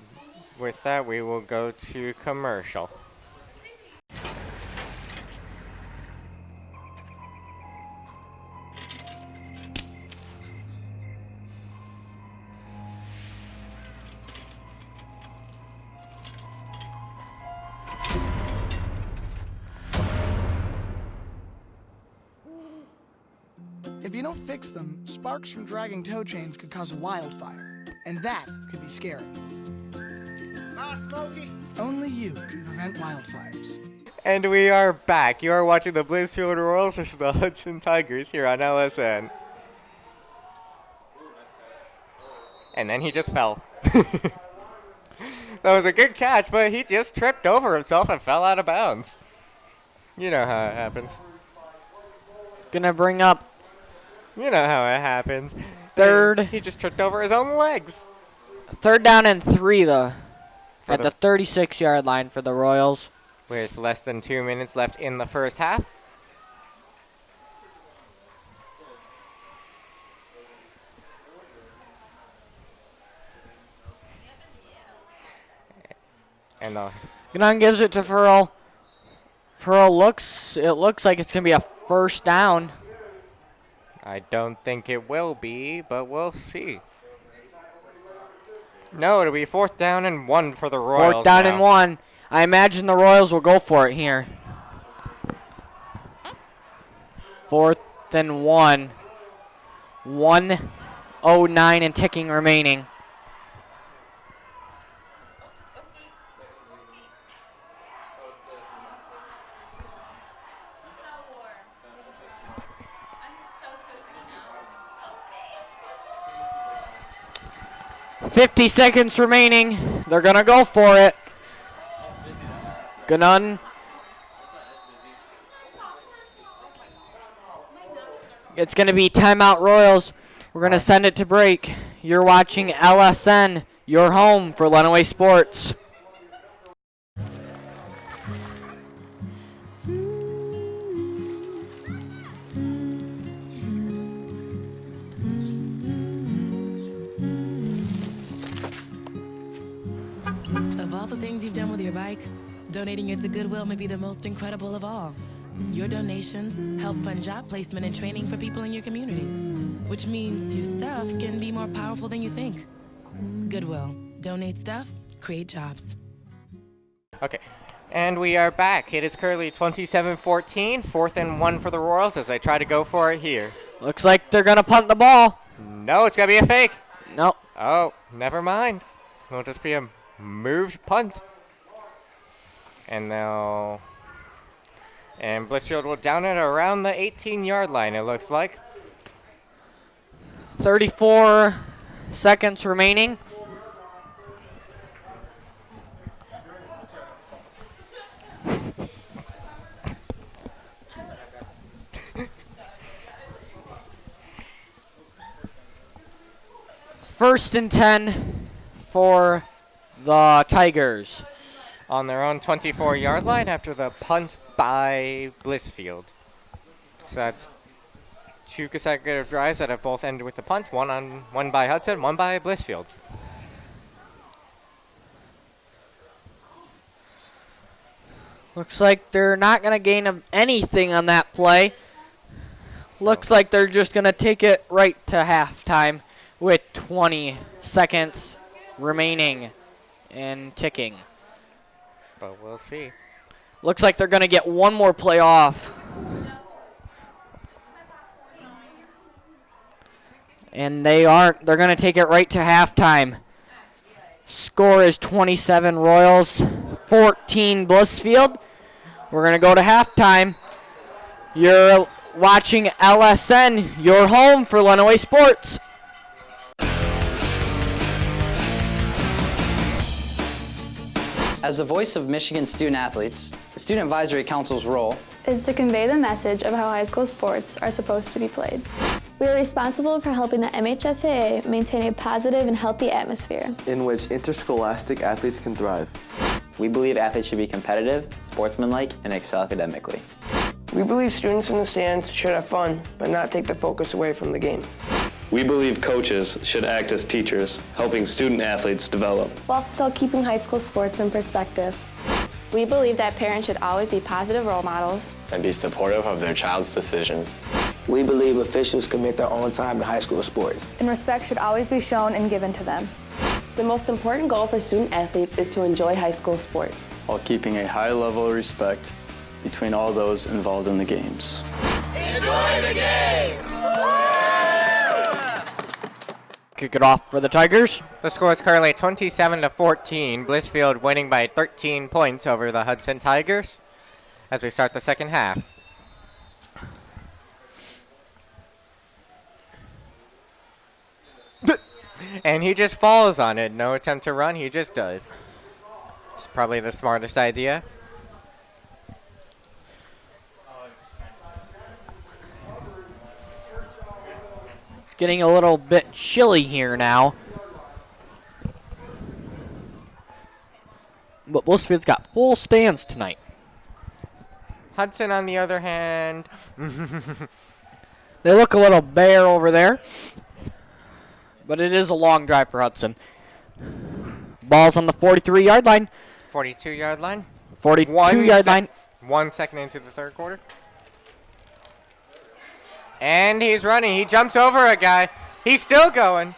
with that, we will go to commercial. If you don't fix them, sparks from dragging tow chains could cause a wildfire, and that could be scary. Smokey. Only you can prevent wildfires. And we are back. You are watching the Blissfield Royals versus the Hudson Tigers here on LSN. And then he just fell. That was a good catch, but he just tripped over himself and fell out of bounds. You know how it happens. Gonna bring up. You know how it happens. Third. He just tripped over his own legs. 3rd down and 3, though. At the 36-yard line for the Royals. With less than 2 minutes left in the first half. And Gunnan gives it to Furl. Furl looks like it's going to be a first down. I don't think it will be, but we'll see. No, it'll be 4th down and 1 for the Royals. 4th down and 1. I imagine the Royals will go for it here. 4th and 1. 1:09 and ticking remaining. .50 seconds remaining. They're going to go for it. Gunnan. It's going to be timeout Royals. We're going to send it to break. You're watching LSN, your home for Lenawee Sports. Of all the things you've done with your bike, donating it to Goodwill may be the most incredible of all. Your donations help fund job placement and training for people in your community, which means your stuff can be more powerful than you think. Goodwill. Donate stuff, create jobs. Okay, and we are back. It is currently 27-14, 4th and 1 for the Royals as they try to go for it here. Looks like they're going to punt the ball. No, it's going to be a fake. Nope. Oh, never mind. It'll just be a moved punt. And Blissfield will down it around the 18-yard line, it looks like. 34 seconds remaining. First and 10 for the Tigers. On their own 24-yard line after the punt by Blissfield. So that's 2 consecutive drives that have both ended with the punt. One by Hudson, one by Blissfield. Looks like they're not going to gain anything on that play. Looks like they're just going to take it right to halftime with 20 seconds remaining and ticking. But we'll see. Looks like they're going to get one more play off. And they aren't. They're going to take it right to halftime. Score is 27 Royals, 14 Blissfield. We're going to go to halftime. You're watching LSN, your home for Lenawee Sports. As the voice of Michigan student athletes, the Student Advisory Council's role is to convey the message of how high school sports are supposed to be played. We are responsible for helping the MHSAA maintain a positive and healthy atmosphere in which interscholastic athletes can thrive. We believe athletes should be competitive, sportsmanlike, and excel academically. We believe students in the stands should have fun, but not take the focus away from the game. We believe coaches should act as teachers, helping student athletes develop, while still keeping high school sports in perspective. We believe that parents should always be positive role models and be supportive of their child's decisions. We believe officials commit their own time to high school sports, and respect should always be shown and given to them. The most important goal for student athletes is to enjoy high school sports, while keeping a high level of respect between all those involved in the games. Enjoy the game! Kick it off for the Tigers. The score is currently 27-14. Blissfield winning by 13 points over the Hudson Tigers as we start the second half. And he just falls on it. No attempt to run. He just does. It's probably the smartest idea. It's getting a little bit chilly here now. But Blissfield's got full stands tonight. Hudson, on the other hand, they look a little bare over there. But it is a long drive for Hudson. Ball's on the 43-yard line. 42-yard line. 42-yard line. 1 second into the third quarter. And he's running. He jumps over a guy. He's still going.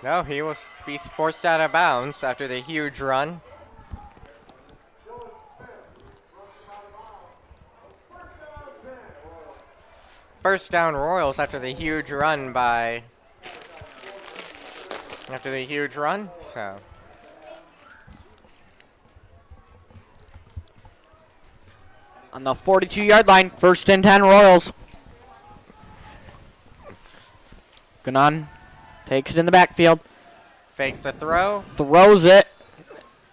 No, he will be forced out of bounds after the huge run. First down Royals after the huge run so. On the 42-yard line, 1st and 10 Royals. Ganon takes it in the backfield. Fakes the throw. Throws it.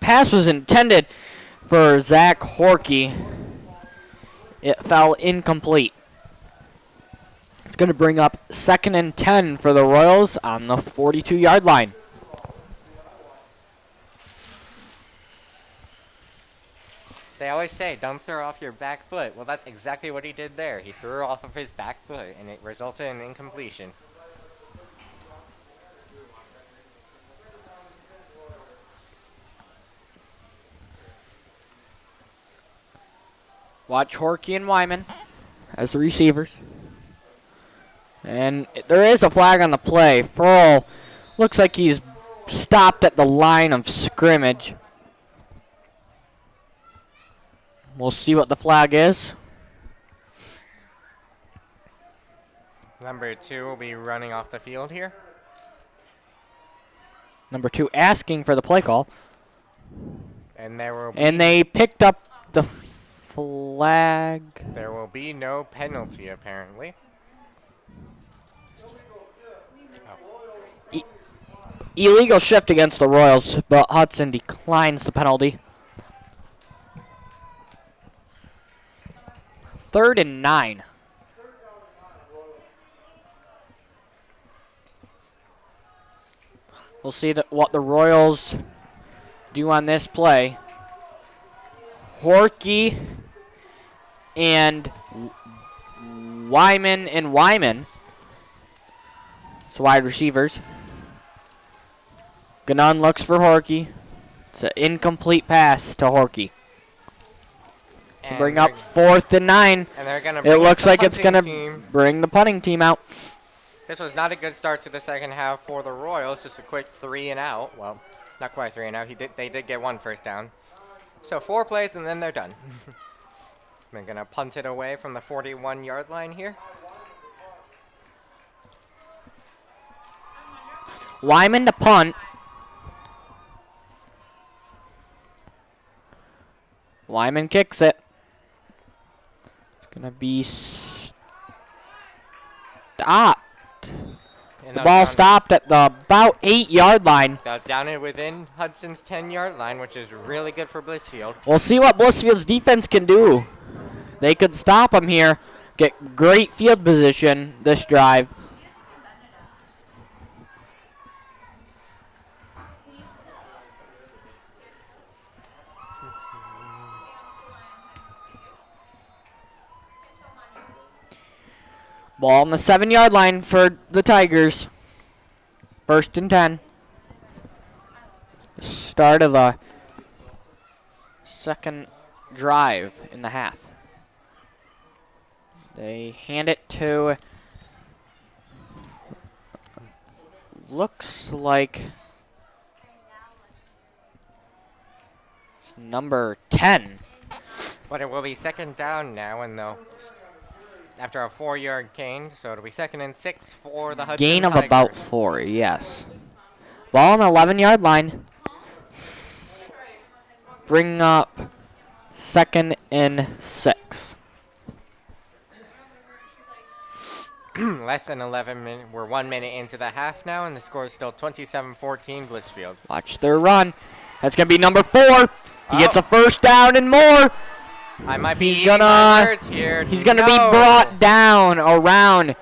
Pass was intended for Zach Horkey. It fell incomplete. It's going to bring up 2nd and 10 for the Royals on the 42-yard line. They always say, don't throw off your back foot. Well, that's exactly what he did there. He threw off of his back foot, and it resulted in incompletion. Watch Horkey and Wyman as the receivers. And there is a flag on the play. Furl looks like he's stopped at the line of scrimmage. We'll see what the flag is. Number 2 will be running off the field here. Number 2 asking for the play call. And there will be and they picked up the flag. There will be no penalty, apparently. Illegal shift against the Royals, but Hudson declines the penalty. 3rd and 9. We'll see what the Royals do on this play. Horkey and Wyman It's wide receivers. Ganon looks for Horkey. It's an incomplete pass to Horkey. To bring up 4th and 9. And they're gonna it looks like it's going to bring the punting team out. This was not a good start to the second half for the Royals. Just a quick 3 and out. Well, not quite 3 and out. They did get 1 first down. So 4 plays and then they're done. They're going to punt it away from the 41-yard line here. Wyman to punt. Wyman kicks it. It's going to be stopped. The ball stopped at the about 8-yard line. Down it within Hudson's 10-yard line, which is really good for Blissfield. We'll see what Blissfield's defense can do. They could stop him here. get great field position this drive. Ball on the 7-yard line for the Tigers. 1st and 10. Start of the second drive in the half. They hand it to, looks like number 10. But it will be 2nd down now, and they'll, after a 4-yard gain, so it'll be 2nd and 6 for the Hudson Gain of Tigers. about 4, yes. Ball on the 11-yard line. Bring up 2nd and 6. Less than 11 minutes. We're 1 minute into the half now, and the score is still 27-14 Blissfield. Watch their run. That's going to be number 4. He gets a 1st down and more. I might be He's gonna be brought down around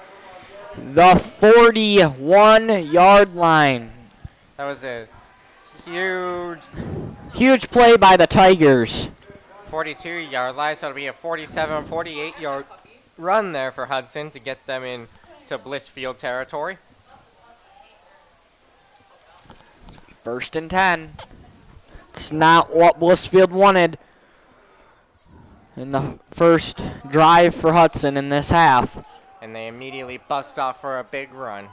the 41-yard line. That was a huge play by the Tigers. 42-yard line, so it'll be a 47-48-yard run there for Hudson to get them into Blissfield territory. 1st and 10. It's not what Blissfield wanted in the first drive for Hudson in this half. And they immediately bust off for a big run.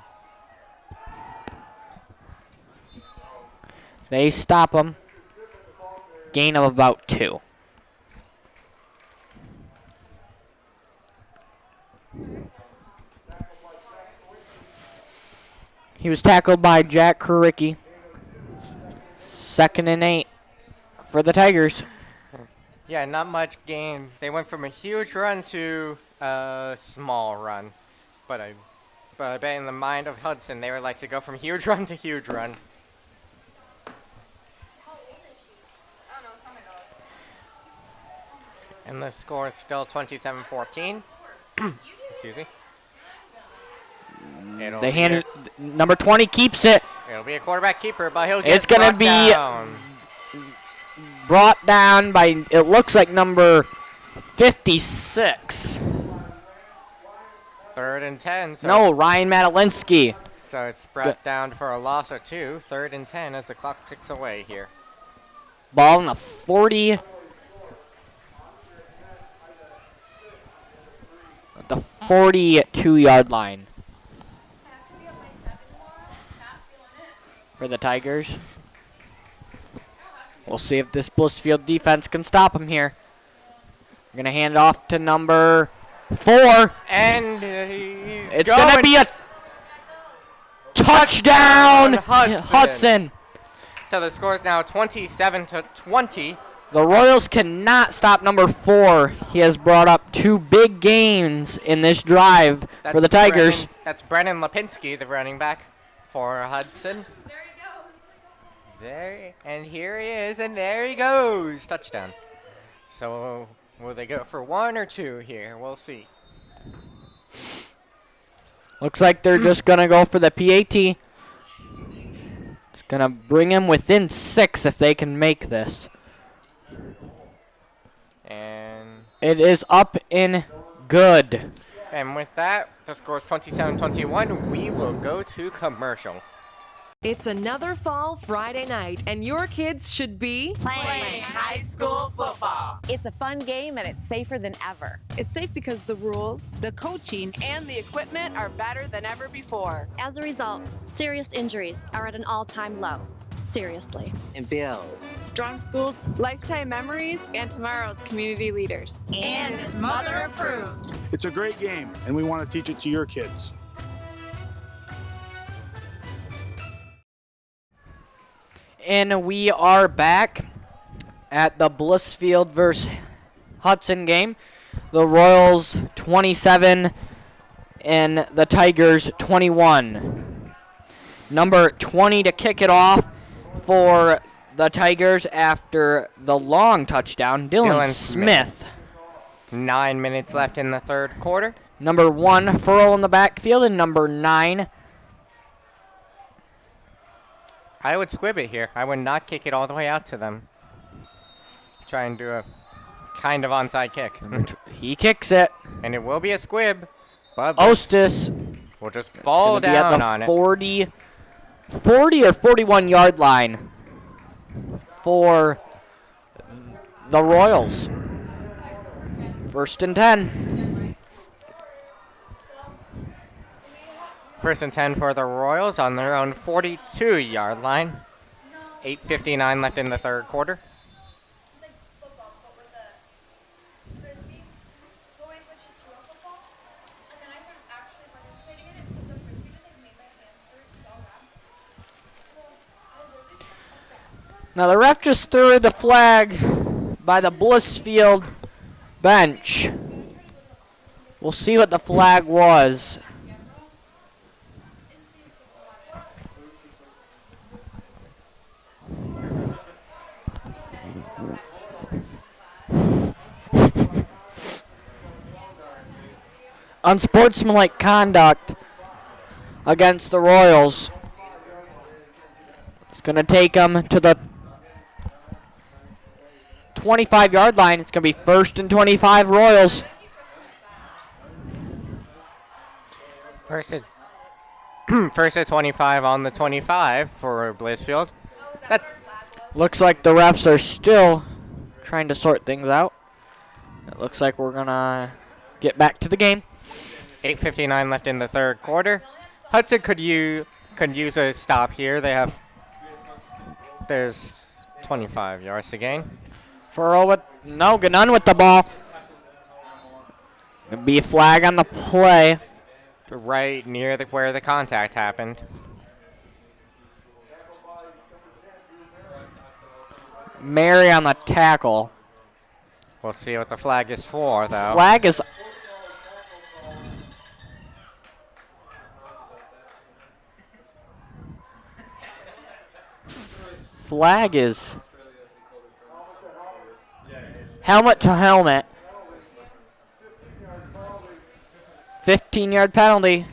They stop him. Gain of about 2. He was tackled by Jack Kuricki. 2nd and 8 for the Tigers. Yeah, not much gain. They went from a huge run to a small run. But I bet in the mind of Hudson, they would like to go from huge run to huge run. And the score is still 27-14. Excuse me. They hand it. Number 20 keeps it. It'll be a quarterback keeper, but he'll get It's going to be down. Brought down by, it looks like number 56. 3rd and 10. So No, Ryan Madalinsky. So it's brought down for a loss of 2. 3rd and 10 as the clock ticks away here. Ball in the 40. The 42-yard line for the Tigers. We'll see if this Blissfield defense can stop him here. We're going to hand it off to number 4. And it's going to be a touchdown, Hudson. So the score is now 27-20. The Royals cannot stop number 4. He has brought up 2 big gains in this drive for the Tigers. That's Brennan Lipinski, the running back for Hudson. There he goes. There, and here he is, and there he goes. Touchdown. So will they go for 1 or 2 here? We'll see. Looks like they're just going to go for the PAT. It's going to bring him within 6 if they can make this. And it is up and good. And with that, the score is 27-21. We will go to commercial. It's another fall Friday night, and your kids should be playing high school football. It's a fun game, and it's safer than ever. It's safe because the rules, the coaching, and the equipment are better than ever before. As a result, serious injuries are at an all-time low. Seriously. And builds strong schools, lifetime memories, and tomorrow's community leaders. And it's mother approved. It's a great game, and we want to teach it to your kids. And we are back at the Blissfield versus Hudson game. The Royals 27 and the Tigers 21. Number 20 to kick it off for the Tigers after the long touchdown, Dylan Smith. 9 minutes left in the third quarter. Number 1, Furl in the backfield, and number 9. I would squib it here. I would not kick it all the way out to them. Try and do a kind of onside kick. He kicks it. And it will be a squib. But Ostis will just fall down on it. it. 40 or 41 yard line for the Royals. 1st and 10. 1st and 10 for the Royals on their own 42-yard line. 8:59 left in the third quarter. Now the ref just threw the flag by the Blissfield bench. We'll see what the flag was. Unsportsmanlike conduct against the Royals. It's going to take them to the 25-yard line. It's going to be 1st and 25 Royals. First at 25 on the 25 for Blissfield. That looks like the refs are still trying to sort things out. It looks like we're going to get back to the game. 8:59 left in the third quarter. Hudson could use a stop here. There's 25 yards to gain. Ganun with the ball. Gonna be a flag on the play. Right near where the contact happened. Mary on the tackle. We'll see what the flag is for, though. Flag is... Flag is... helmet to helmet. 15-yard penalty.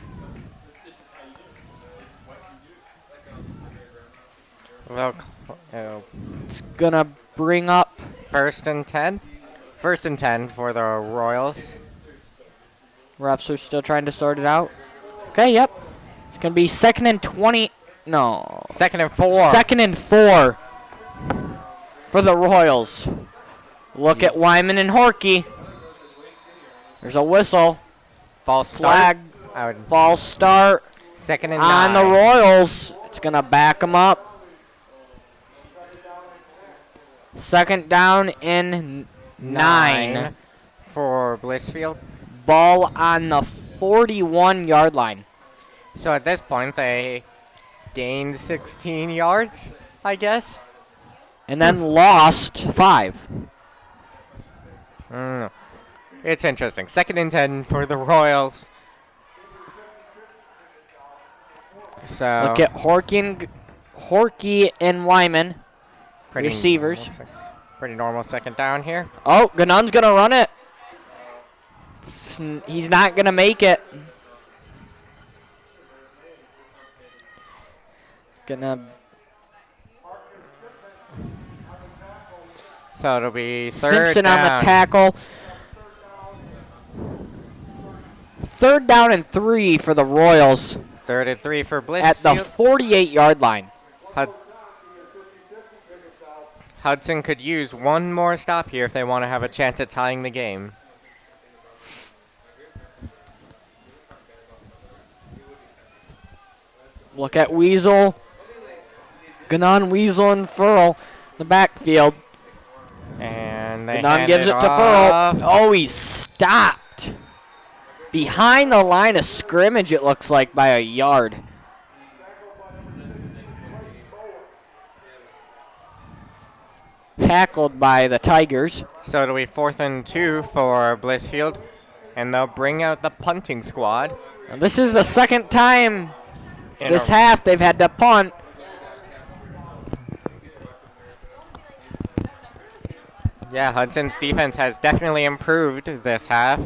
Well, it's gonna bring up 1st and 10. 1st and 10 for the Royals. Refs are still trying to sort it out. Okay, yep. It's gonna be 2nd and 20. No. 2nd and 4. 2nd and 4 for the Royals. Look at Wyman and Horkey. There's a whistle. False flag. False start. 2nd and 9 on the Royals. It's gonna back them up. 2nd down and 9 for Blissfield. Ball on the 41-yard line. So at this point, they gained 16 yards, I guess. And then lost 5. It's interesting. 2nd and 10 for the Royals. So look at Horkey and Wyman, receivers. Pretty normal 2nd down here. Oh, Ganun's going to run it. He's not going to make it. So it'll be 3rd Simpson down. on the tackle. 3rd down and 3 for the Royals. 3rd and 3 for Blissfield. At the 48-yard line. Hudson could use one more stop here if they want to have a chance at tying the game. Look at Weasel. Ganun, Weasel, and Furl in the backfield. And they Ganun gives it to Furl. Oh, he's stopped. Behind the line of scrimmage, it looks like, by a yard. Tackled by the Tigers. So it'll be 4th and 2 for Blissfield. And they'll bring out the punting squad. And this is the 2nd time this half they've had to punt. Yeah, Hudson's defense has definitely improved this half.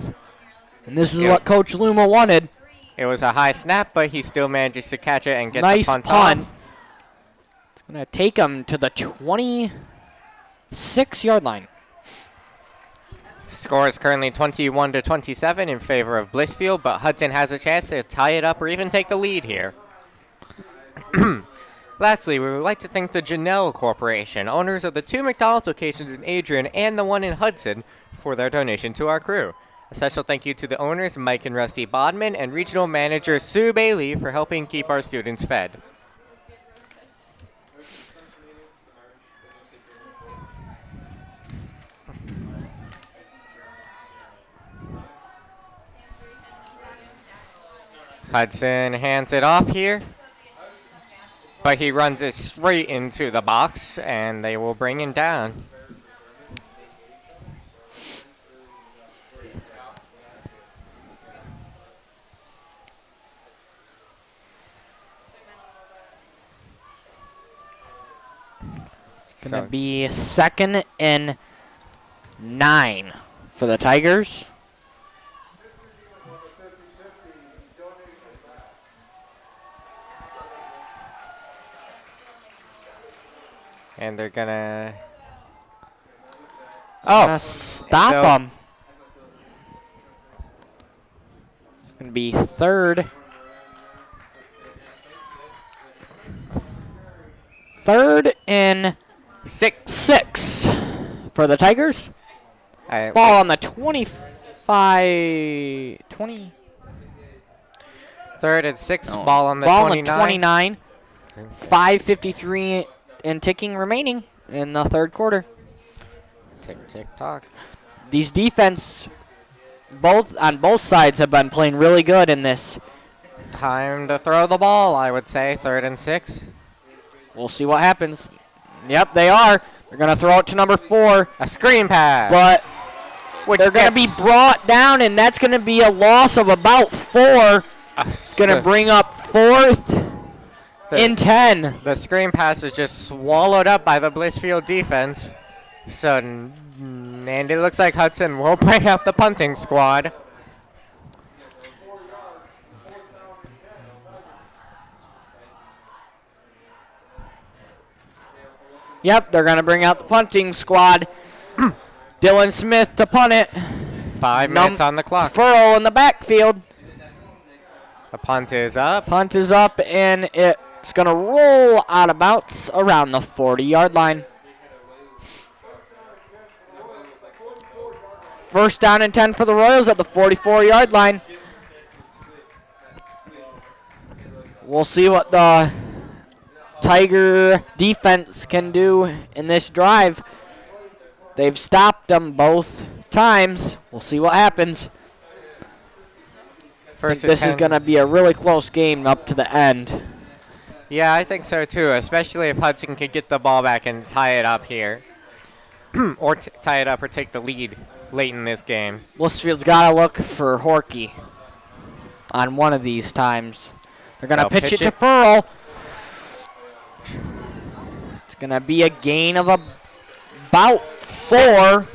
And this is what Coach Luma wanted. It was a high snap, but he still manages to catch it and get nice the punt punt. off. It's going to take him to the 26-yard line. Score is currently 21-27 in favor of Blissfield, but Hudson has a chance to tie it up or even take the lead here. Lastly, we would like to thank the Janelle Corporation, owners of the 2 McDonald's locations in Adrian and the one in Hudson, for their donation to our crew. A special thank you to the owners, Mike and Rusty Bodman, and regional manager Sue Bailey for helping keep our students fed. Hudson hands it off here, but he runs it straight into the box, and they will bring him down. It's going to be 2nd and 9 for the Tigers. And they're gonna stop them. It's gonna be 3rd and 6 for the Tigers. Ball on the 25, 20. 3rd and 6, ball on the 29. 5:53 and ticking remaining in the 3rd quarter. Tick, tick, tock. These defense, on both sides, have been playing really good in this. Time to throw the ball, I would say. 3rd and 6. We'll see what happens. Yep, they are. They're going to throw it to number 4. A screen pass. But they're going to be brought down, and that's going to be a loss of about 4. It's going to bring up 4th and 10. The screen pass was just swallowed up by the Blissfield defense. So, and it looks like Hudson will bring up the punting squad. Yep, they're going to bring out the punting squad. Dylan Smith to punt it. 5 minutes on the clock. Furrow in the backfield. The punt is up. Punt is up, and it's going to roll out of bounds around the 40-yard line. 1st down and 10 for the Royals at the 44-yard line. We'll see what the Tiger defense can do in this drive. They've stopped them both times. We'll see what happens. I think this is going to be a really close game up to the end. Yeah, I think so too, especially if Hudson can get the ball back and tie it up here. Or tie it up or take the lead late in this game. Blissfield's got to look for Horkey on one of these times. They're going to pitch it to Furl. It's going to be a gain of about 4.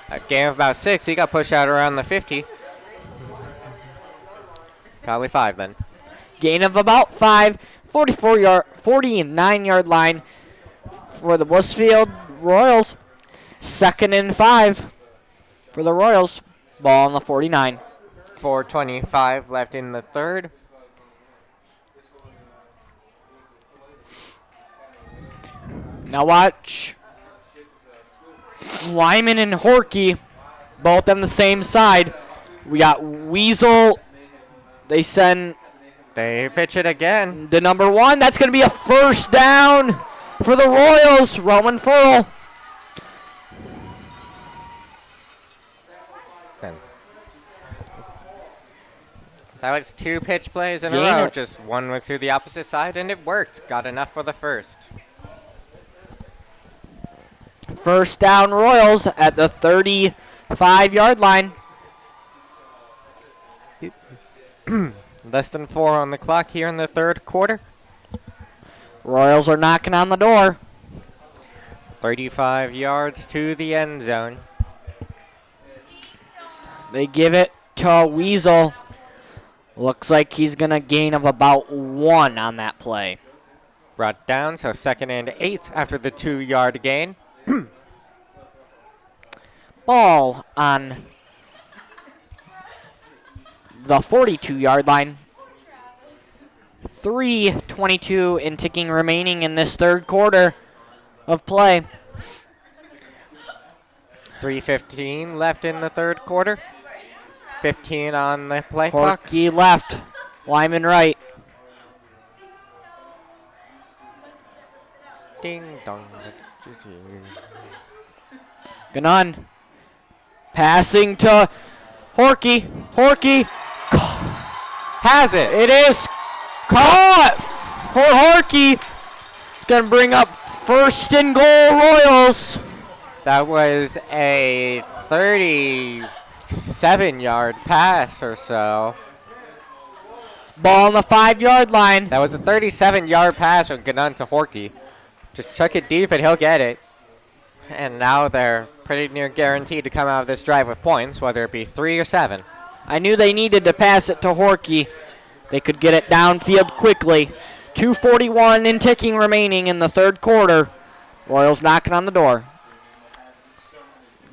A gain of about 6. He got pushed out around the 50. Probably 5 then. Gain of about 5. 49-yard line for the Blissfield Royals. 2nd and 5 for the Royals. Ball on the 49. 4:25 left in the 3rd. Now watch. Lyman and Horkey, both on the same side. We got Weasel. They pitch it again. The number 1. That's going to be a 1st down for the Royals. Roman Furl. That was 2 pitch plays in a row. Just one was to the opposite side, and it worked. Got enough for the 1st. 1st down Royals at the 35-yard line. Less than 4 on the clock here in the 3rd quarter. Royals are knocking on the door. 35 yards to the end zone. They give it to Weasel. Looks like he's going to gain of about 1 on that play. Brought down, so 2nd and 8 after the 2-yard gain. Ball on the 42-yard line. 3:22 in ticking remaining in this third quarter of play. 3:15 left in the third quarter. 15 on the play clock. Horky left, Wyman right. Ding dong. Ganon passing to Horky. Horky has it. It is caught for Horky. It's going to bring up 1st and goal Royals. That was a 37-yard pass or so. Ball on the 5-yard line. That was a 37-yard pass from Ganon to Horky. Just chuck it deep and he'll get it. And now they're pretty near guaranteed to come out of this drive with points, whether it be 3 or 7. I knew they needed to pass it to Horky. They could get it downfield quickly. 2:41 in ticking remaining in the third quarter. Royals knocking on the door.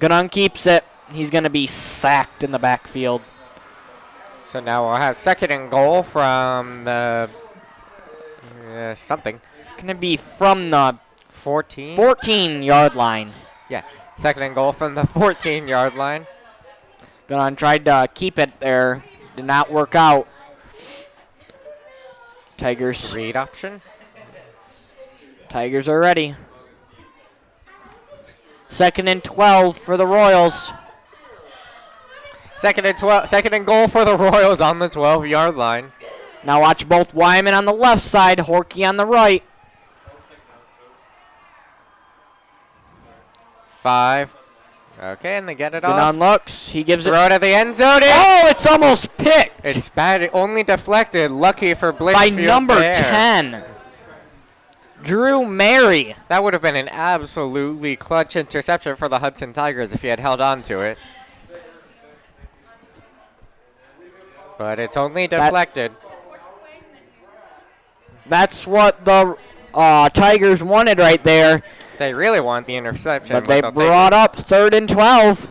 Ganon keeps it. He's going to be sacked in the backfield. So now we'll have 2nd and goal from the something. It's going to be from the 14-yard line. Yeah, 2nd and goal from the 14-yard line. Ganon tried to keep it there. Did not work out. Tigers. Read option. Tigers are ready. 2nd and 12 for the Royals. 2nd and goal for the Royals on the 12-yard line. Now watch both Wyman on the left side, Horky on the right. 5. Okay, and they get it off. Ganon looks. He gives Throw it to the end zone. Oh, it's almost picked. It's bad. It only deflected. Lucky for Blissfield by number there. 10. Drew Mary. That would have been an absolutely clutch interception for the Hudson Tigers if he had held on to it. But it's only deflected. That's what the Tigers wanted right there. They really want the interception. But they brought up 3rd and 12.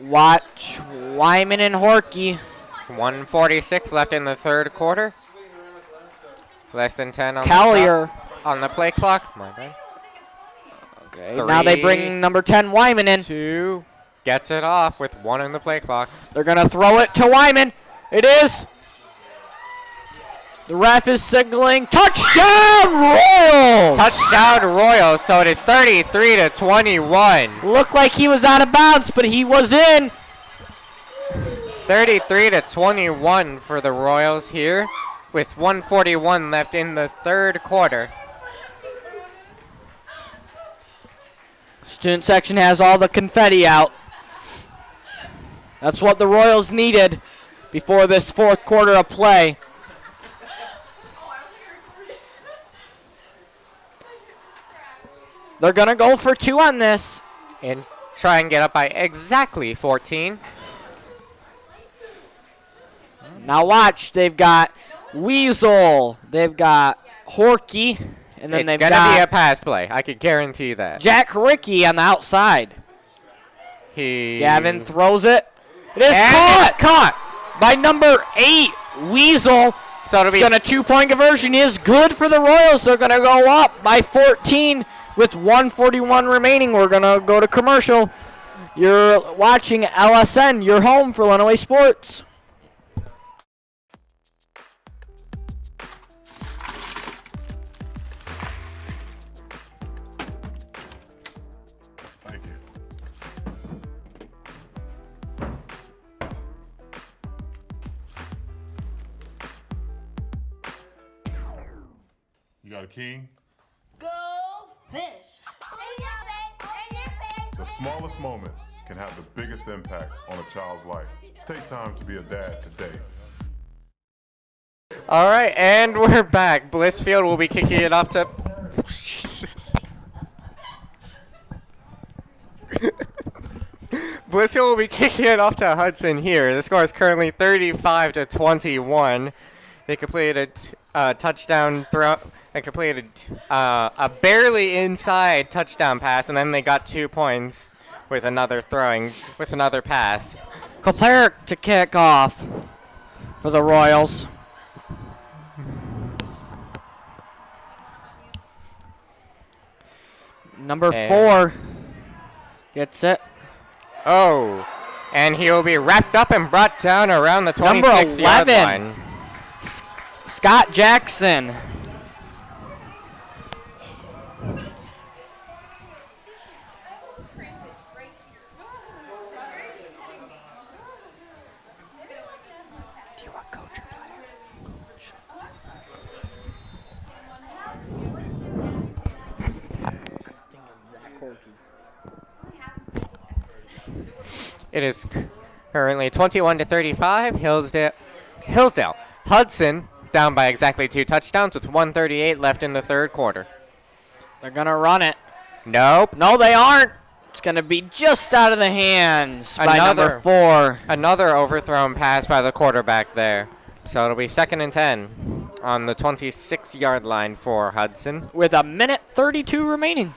Watch Wyman and Horky. 1:46 left in the third quarter. Less than 10 on Collier on the play clock. My bad. Okay, now they bring number 10 Wyman in. 2 gets it off with 1 in the play clock. They're going to throw it to Wyman. It is. The ref is signaling touchdown Royals! Touchdown Royals, so it is 33-21. Looked like he was out of bounds, but he was in. 33-21 for the Royals here with 1:41 left in the third quarter. Student section has all the confetti out. That's what the Royals needed before this fourth quarter of play. They're going to go for 2 on this. And try and get up by exactly 14. Now watch, they've got Weasel, they've got Horky, and then they've got... It's going to be a pass play. I can guarantee that. Jack Ricky on the outside. Gavin throws it. It is caught by number 8, Weasel. So it's going to 2-point conversion is good for the Royals. They're going to go up by 14 with 1:41 remaining. We're going to go to commercial. You're watching LSN, your home for Lenawee Sports. You got a king? Go fish! The smallest moments can have the biggest impact on a child's life. Take time to be a dad today. All right, and we're back. Blissfield will be kicking it off to... Jesus. Blissfield will be kicking it off to Hudson here. The score is currently 35-21. They completed a touchdown throw. They completed a barely inside touchdown pass, and then they got 2 points with another pass. Prepare to kick off for the Royals. Number 4 gets it. Oh, and he'll be wrapped up and brought down around the 26-yard line. Scott Jackson. It is currently 21-35. Hillsdale. Hudson down by exactly 2 touchdowns with 1:38 left in the third quarter. They're going to run it. Nope. No, they aren't. It's going to be just out of the hands by number 4. Another overthrown pass by the quarterback there. So it'll be 2nd and 10 on the 26-yard line for Hudson. With a minute 32 remaining.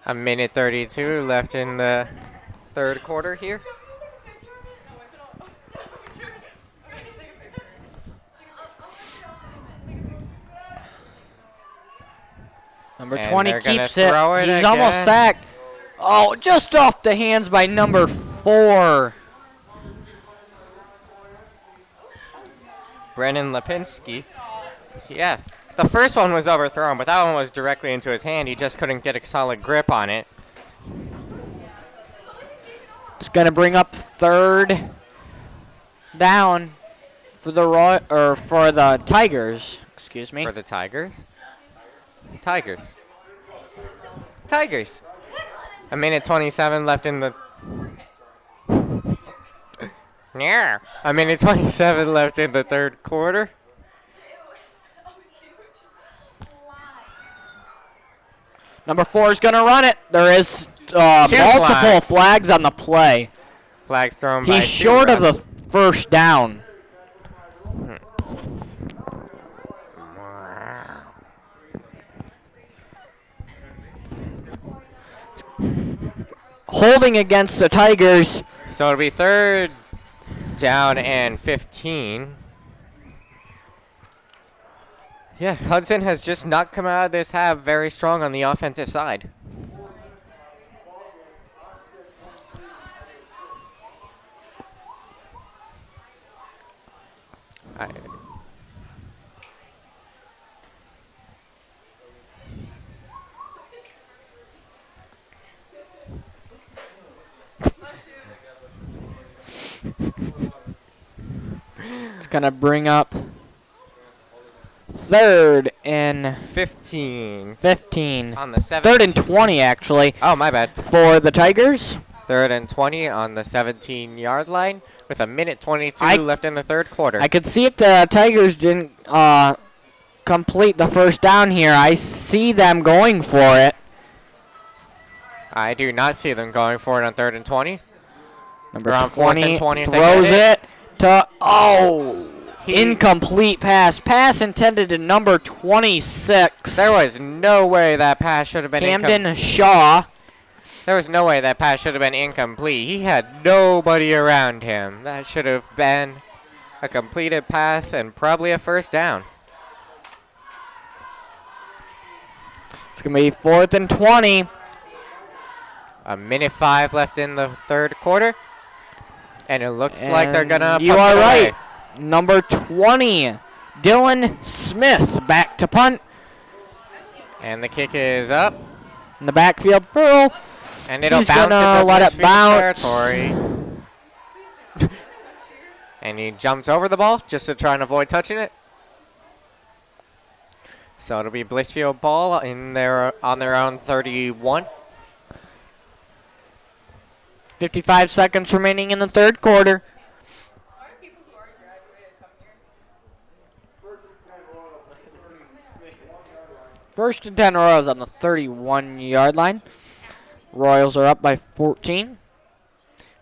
A minute 32 left in the third quarter here. Number And 20 they're gonna keeps it. throw it He's almost again. sacked. Oh, just off the hands by number 4. Brennan Lipinski. Yeah, the first one was overthrown, but that one was directly into his hand. He just couldn't get a solid grip on it. It's going to bring up 3rd down for the Tigers. Excuse me. For the Tigers? Tigers. A minute 27 left in the... Yeah. A minute 27 left in the third quarter. Number 4 is going to run it. There is multiple flags on the play. Flags thrown by He's short of the first down. Holding against the Tigers. So it'll be 3rd down and 15. Yeah, Hudson has just not come out of this half very strong on the offensive side. It's going to bring up 3rd and 15. 15. On the 7th. 3rd and 20, actually. Oh, my bad. For the Tigers. 3rd and 20 on the 17-yard line with a minute 22 left in the third quarter. I could see if the Tigers didn't complete the first down here. I see them going for it. I do not see them going for it on 3rd and 20. Number Around 20 20 throws it to, incomplete pass. Pass intended to number 26. There was no way that pass should have been Camden Shaw. There was no way that pass should have been incomplete. He had nobody around him. That should have been a completed pass and probably a first down. It's going to be 4th and 20. A minute 5 left in the third quarter. And it looks like they're going to You are right. Number 20, Dylan Smith, back to punt. And the kick is up. In the backfield, Pearl. And it'll He's bounce gonna let it bounce. territory. And he jumps over the ball just to try and avoid touching it. So it'll be Blissfield ball on their own 31. 55 seconds remaining in the third quarter. First and 10 Royals on the 31-yard line. Royals are up by 14.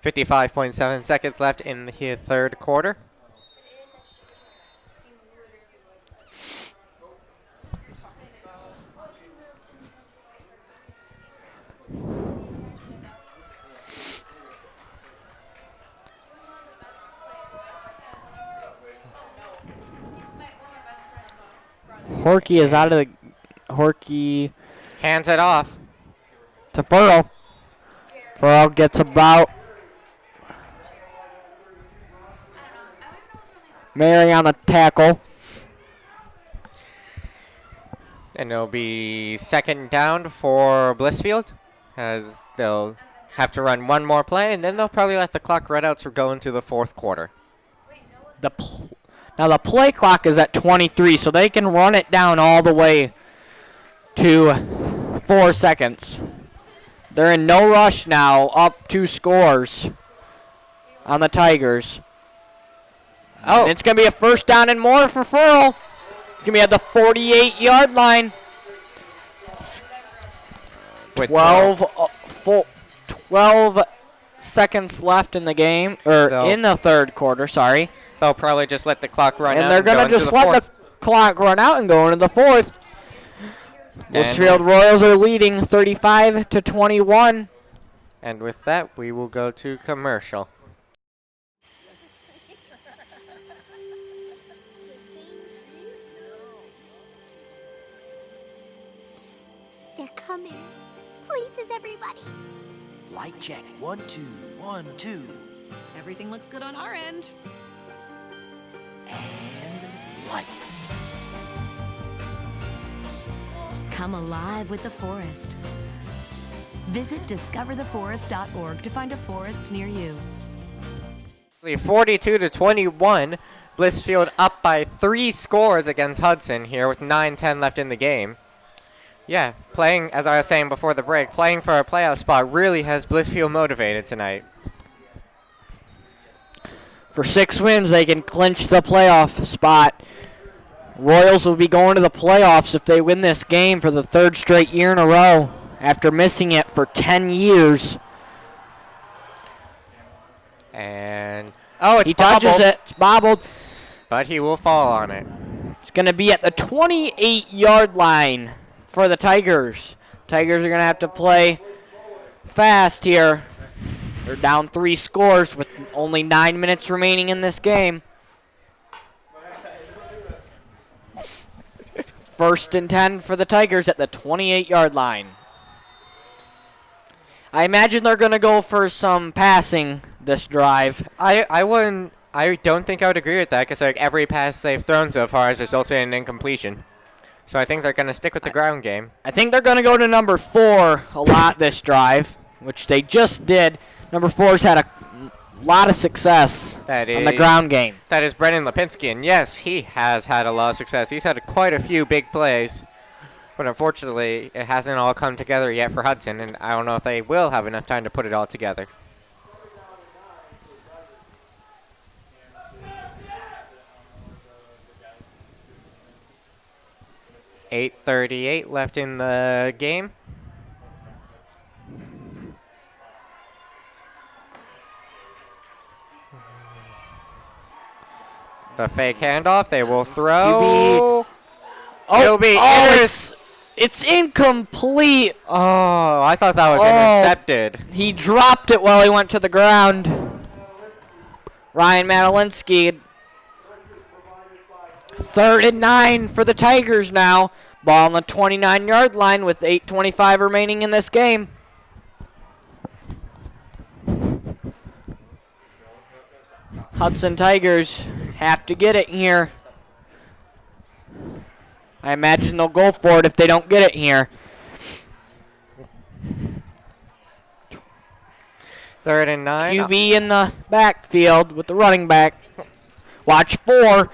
55.7 seconds left in the third quarter. Horky is out of the... Horky hands it off to Furl. Furl gets about... Mary on the tackle. And it'll be second down for Blissfield, as they'll have to run one more play, and then they'll probably let the clock run out to go into the fourth quarter. Now the play clock is at 23, so they can run it down all the way to 4 seconds. They're in no rush now, up 2 scores on the Tigers. Oh, and it's going to be a first down and more for Furl. It's going to be at the 48-yard line. 12 seconds left in the game, or in the third quarter, sorry. They'll probably just let the clock run out. And they're going to just let the clock run out and go into the fourth. Blissfield Royals are leading 35-21. And with that, we will go to commercial. They're coming. Places, everybody. Light check. 1, 2, 1, 2. Everything looks good on our end. And lights. Come alive with the forest. Visit discovertheforest.org to find a forest near you. 42-21. Blissfield up by 3 scores against Hudson here with 9:10 left in the game. Yeah, playing, as I was saying before the break, playing for a playoff spot really has Blissfield motivated tonight. For 6 wins, they can clinch the playoff spot. Royals will be going to the playoffs if they win this game for the 3rd straight year in a row after missing it for 10 years. And, oh, it's he touches it. It's bobbled. But he will fall on it. It's going to be at the 28-yard line for the Tigers. Tigers are going to have to play fast here. They're down 3 scores with only 9 minutes remaining in this game. First and 10 for the Tigers at the 28-yard line. I imagine they're going to go for some passing this drive. I don't think I would agree with that because like every pass they've thrown so far has resulted in an incompletion. So I think they're going to stick with the ground game. I think they're going to go to number 4 a lot this drive, which they just did. Number 4's had a lot of success on the ground game. That is Brennan Lipinski, and yes, he has had a lot of success. He's had quite a few big plays, but unfortunately, it hasn't all come together yet for Hudson, and I don't know if they will have enough time to put it all together. .38 left in the game. The fake handoff, they will throw. It's incomplete. Oh, I thought that was intercepted. He dropped it while he went to the ground. Ryan Madalinsky. 3rd and 9 for the Tigers now. Ball on the 29-yard line with 8:25 remaining in this game. Hudson Tigers have to get it here. I imagine they'll go for it if they don't get it here. 3rd and 9. QB in the backfield with the running back. Watch 4.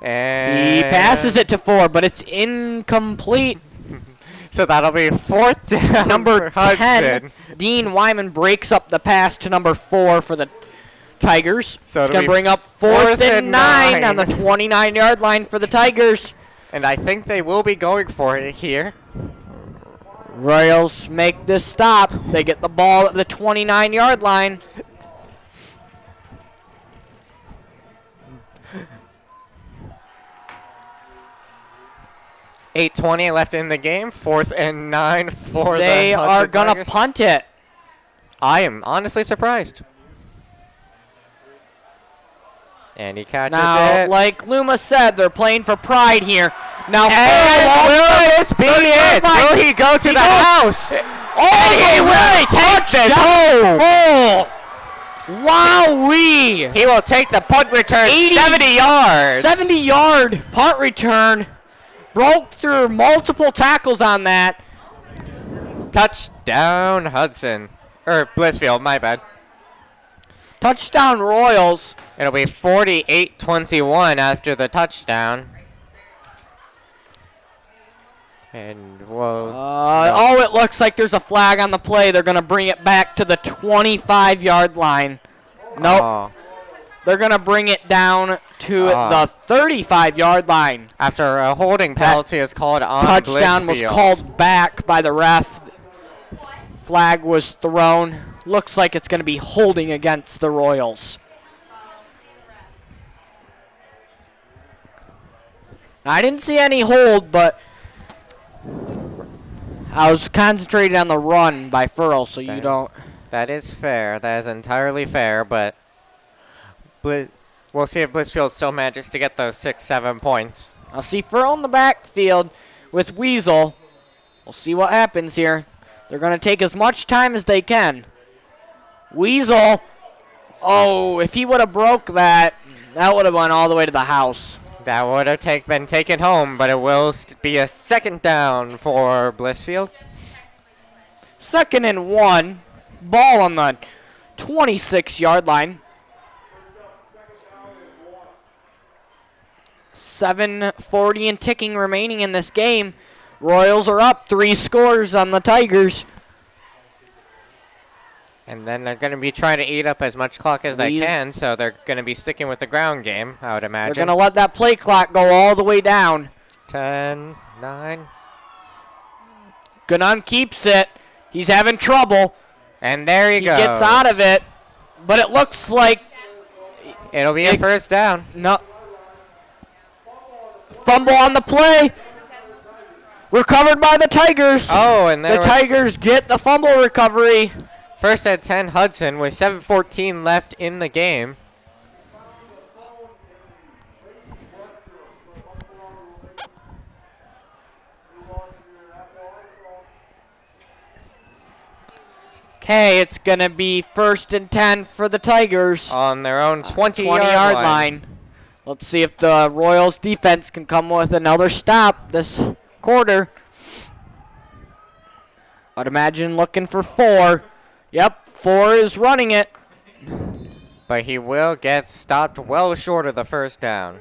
And he passes it to 4, but it's incomplete. So that'll be 4th down Number for 10, Hudson. Dean Wyman breaks up the pass to number 4 for the Tigers. So it's it'll going to be bring up 4th and 9 on the 9. 29-yard line for the Tigers. And I think they will be going for it here. Royals make this stop. They get the ball at the 29-yard line. .8:20 left in the game. 4th and 9 for They the are Hudson going to Tigers. punt it. I am honestly surprised. And he catches Now, it. like Luma said, they're playing for pride here. Now, And will this be it? Will he go to the house? Oh, he will take this home. Wowee. He will take the punt return 80 70 yards. 70-yard punt return. Broke through multiple tackles on that. Touchdown Hudson. Or Blissfield, my bad. Touchdown Royals. It'll be 48-21 after the touchdown. And whoa. Oh, it looks like there's a flag on the play. They're going to bring it back to the 25-yard line. Nope. Oh. They're going to bring it down to the 35-yard line. After a holding penalty is called on Touchdown was Blissfield. called back by the ref. Flag was thrown. Looks like it's going to be holding against the Royals. I didn't see any hold, but I was concentrated on the run by Furl, so you don't. That is fair. That is entirely fair, but we'll see if Blissfield still manages to get those 6-7 points. I'll see Furl in the backfield with Weasel. We'll see what happens here. They're going to take as much time as they can. Weasel. Oh, if he would have broke that, that would have went all the way to the house. That would have been taken home, but it will be a 2nd down for Blissfield. 2nd and 1. Ball on the 26-yard line. 7:40 and ticking remaining in this game. Royals are up 3 scores on the Tigers. And then they're going to be trying to eat up as much clock as they can, so they're going to be sticking with the ground game, I would imagine. They're going to let that play clock go all the way down. 10, 9. Ganun keeps it. He's having trouble. And there he goes. He gets out of it, but it looks like it'll be a 1st down. No. Fumble on the play. Recovered by the Tigers. Oh, and the Tigers get the fumble recovery. 1st and 10 Hudson with 7:14 left in the game. Okay, it's going to be 1st and 10 for the Tigers. On their own 20-yard line. Let's see if the Royals defense can come with another stop this quarter. I'd imagine looking for 4. Yep, 4 is running it. But he will get stopped well short of the 1st down.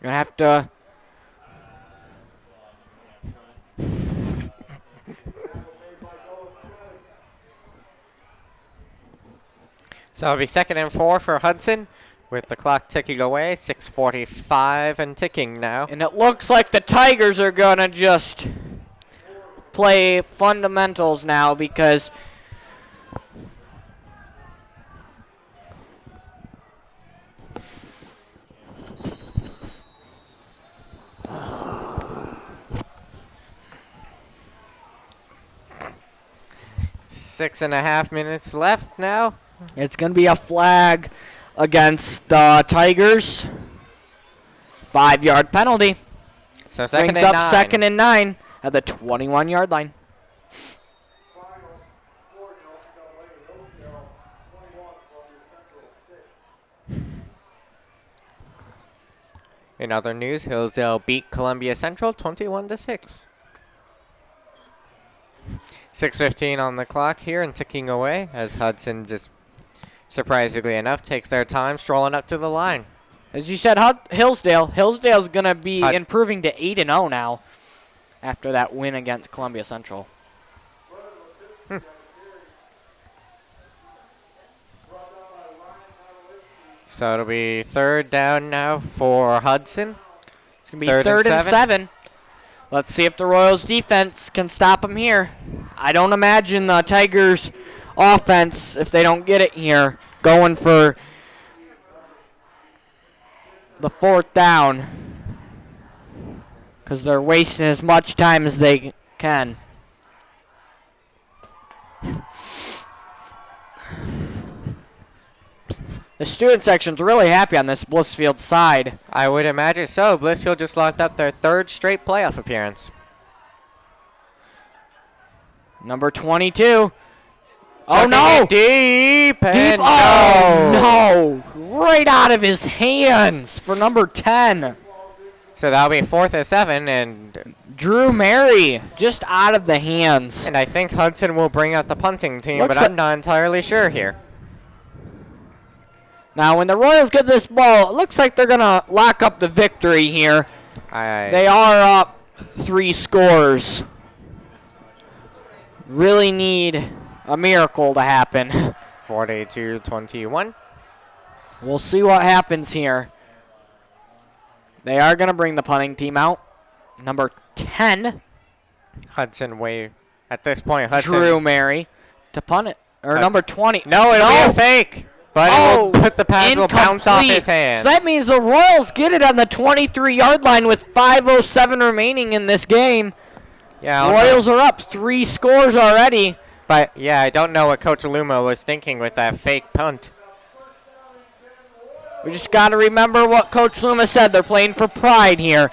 Gonna have to. So it'll be 2nd and 4 for Hudson with the clock ticking away. 6:45 and ticking now. And it looks like the Tigers are gonna just play fundamentals now because Six and a half minutes left now. It's going to be a flag against the Tigers. 5-yard penalty. So 2nd Brings and up 9. 2nd and 9 at the 21-yard line. In other news, Hillsdale beat Columbia Central 21-6. 6:15 on the clock here and ticking away as Hudson just surprisingly enough, takes their time strolling up to the line. As you said, Hillsdale's going to be improving to 8-0 now after that win against Columbia Central. So it'll be third down now for Hudson. It's going to be third and seven. Let's see if the Royals defense can stop them here. I don't imagine the Tigers offense, if they don't get it here, going for the fourth down, because they're wasting as much time as they can. The student section's really happy on this Blissfield side. I would imagine so. Blissfield just locked up their third straight playoff appearance. Number 22. Oh, no. Deep. And oh, no. Right out of his hands for number 10. So that'll be 4th and 7. And Drew Mary just out of the hands. And I think Hudson will bring out the punting team, but I'm not entirely sure here. Now, when the Royals get this ball, it looks like they're going to lock up the victory here. They are up 3 scores. Really need a miracle to happen. 42-21. We'll see what happens here. They are going to bring the punting team out. Number 10. Hudson at this point, Hudson. Drew Mary to punt it. Or number 20. No, it'll be a fake. But the pass will bounce off his hands. So that means the Royals get it on the 23-yard line with 5:07 remaining in this game. Yeah, Royals are up 3 scores already. But, yeah, I don't know what Coach Luma was thinking with that fake punt. We just got to remember what Coach Luma said. They're playing for pride here.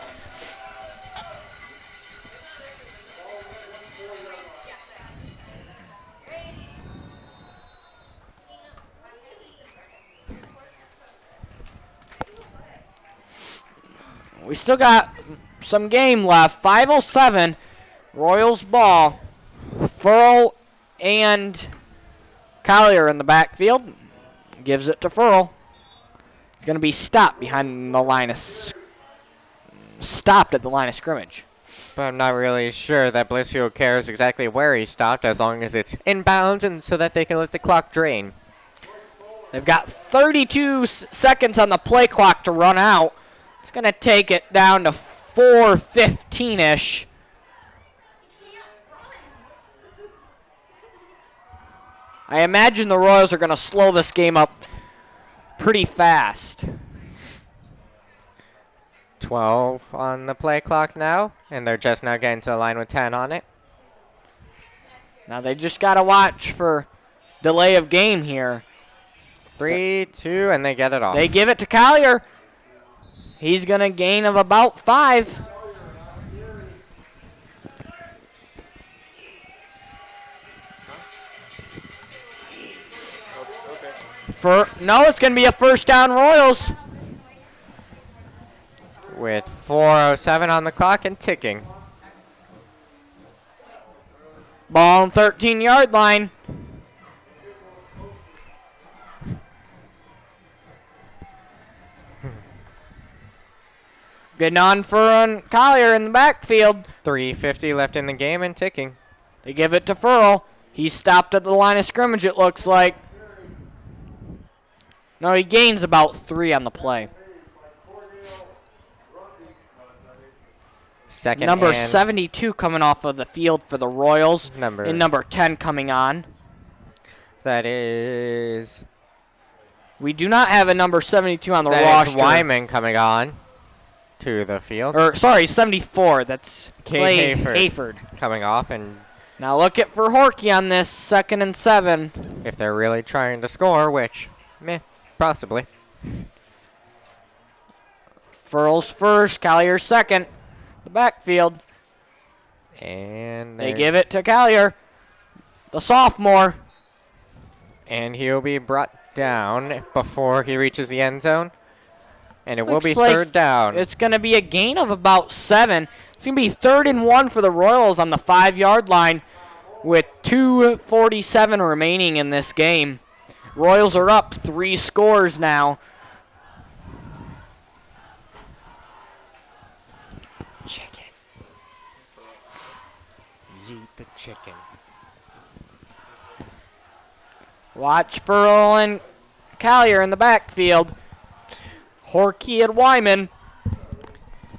We still got some game left. 5:07. Royals ball. Furl and Collier in the backfield. Gives it to Furl. He's going to be stopped behind the line of stopped at the line of scrimmage. But I'm not really sure that Blissfield cares exactly where he stopped as long as it's inbounds and so that they can let the clock drain. They've got 32 seconds on the play clock to run out. It's going to take it down to 4:15-ish. I imagine the Royals are going to slow this game up pretty fast. 12 on the play clock now, and they're just now getting to the line with 10 on it. Now they just got to watch for delay of game here. 3-2, and they get it off. They give it to Collier. He's going to gain of about 5. No, it's going to be a first down Royals. With 4:07 on the clock and ticking. Ball on 13-yard line. Getting on for Collier in the backfield. 3:50 left in the game and ticking. They give it to Furl. He's stopped at the line of scrimmage, it looks like. No, he gains about 3 on the play. Number 72 coming off of the field for the Royals. And number 10 coming on. That is... We do not have a number 72 on the roster. That is Wyman coming on to the field. Or, sorry, 74. That's Clay Hayford coming off. And now look at for Horkey on this 2nd and 7. If they're really trying to score, which, possibly. Furl's first, Collier second. The backfield. And they give it to Collier, the sophomore. And he'll be brought down before he reaches the end zone. And it will be like third down. It's going to be a gain of about 7. It's going to be 3rd and 1 for the Royals on the 5-yard line with 2:47 remaining in this game. Royals are up 3 scores now. Chicken. Yeet the chicken. Watch for Olin Collier in the backfield. Horkey and Wyman.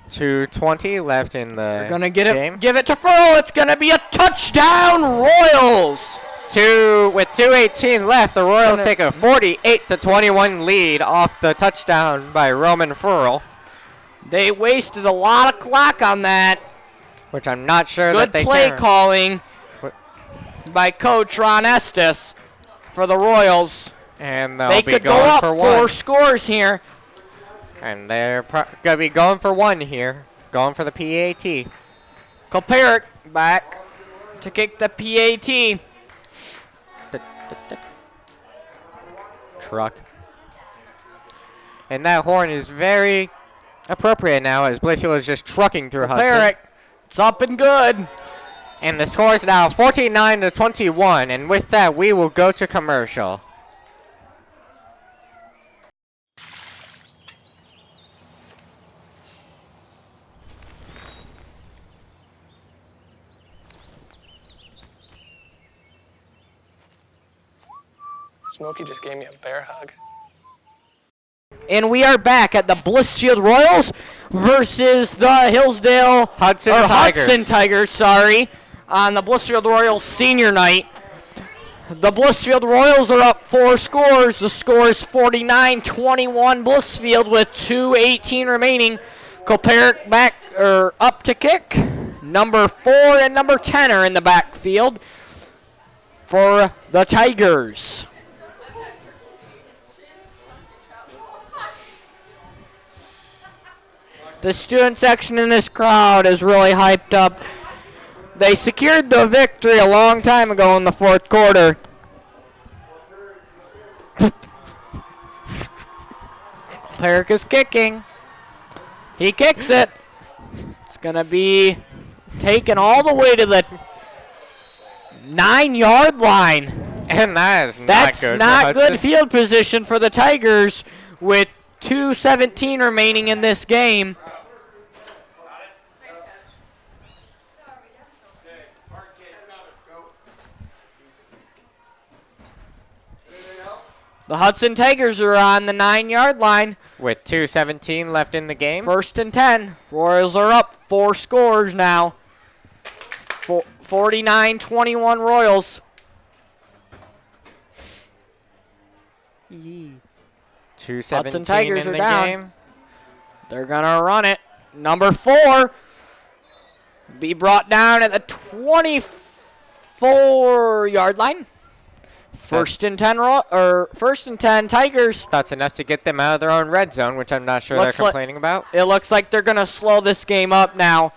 2:20 left in the They're gonna game. give it to Furl. It's gonna be a touchdown, Royals. With 2:18 left, the Royals take a 48-21 lead off the touchdown by Roman Furl. They wasted a lot of clock on that. Which I'm not sure Good that they play can. calling by Coach Ron Estes for the Royals. And They they'll be could go going up for 4 one. scores here. And they're going to be going for one here. Going for the PAT. Koparik back to kick the PAT. Truck. And that horn is very appropriate now as Blissfield is just trucking through Hudson. Koparik, it's up and good. And the score is now 49-21. And with that, we will go to commercial. Smokey just gave me a bear hug. And we are back at the Blissfield Royals versus the Hillsdale Hudson Tigers, sorry, on the Blissfield Royals senior night. The Blissfield Royals are up 4 scores. The score is 49-21 Blissfield with 2:18 remaining. Koparik back up to kick. Number 4 and number 10 are in the backfield for the Tigers. The student section in this crowd is really hyped up. They secured the victory a long time ago in the 4th quarter. Koparik is kicking. He kicks it. It's going to be taken all the way to the 9-yard line. And that is not That's good. not good field position for the Tigers with 2:17 remaining in this game. The Hudson Tigers are on the 9-yard line. With 2:17 left in the game. 1st and 10. Royals are up 4 scores now. 49-21 Royals. 2:17 Hudson Tigers in are the down. game. They're going to run it. Number 4 be brought down at the 24-yard line. 1st and 10 1st and 10 Tigers. That's enough to get them out of their own red zone, which I'm not sure they're complaining about. It looks like they're going to slow this game up now.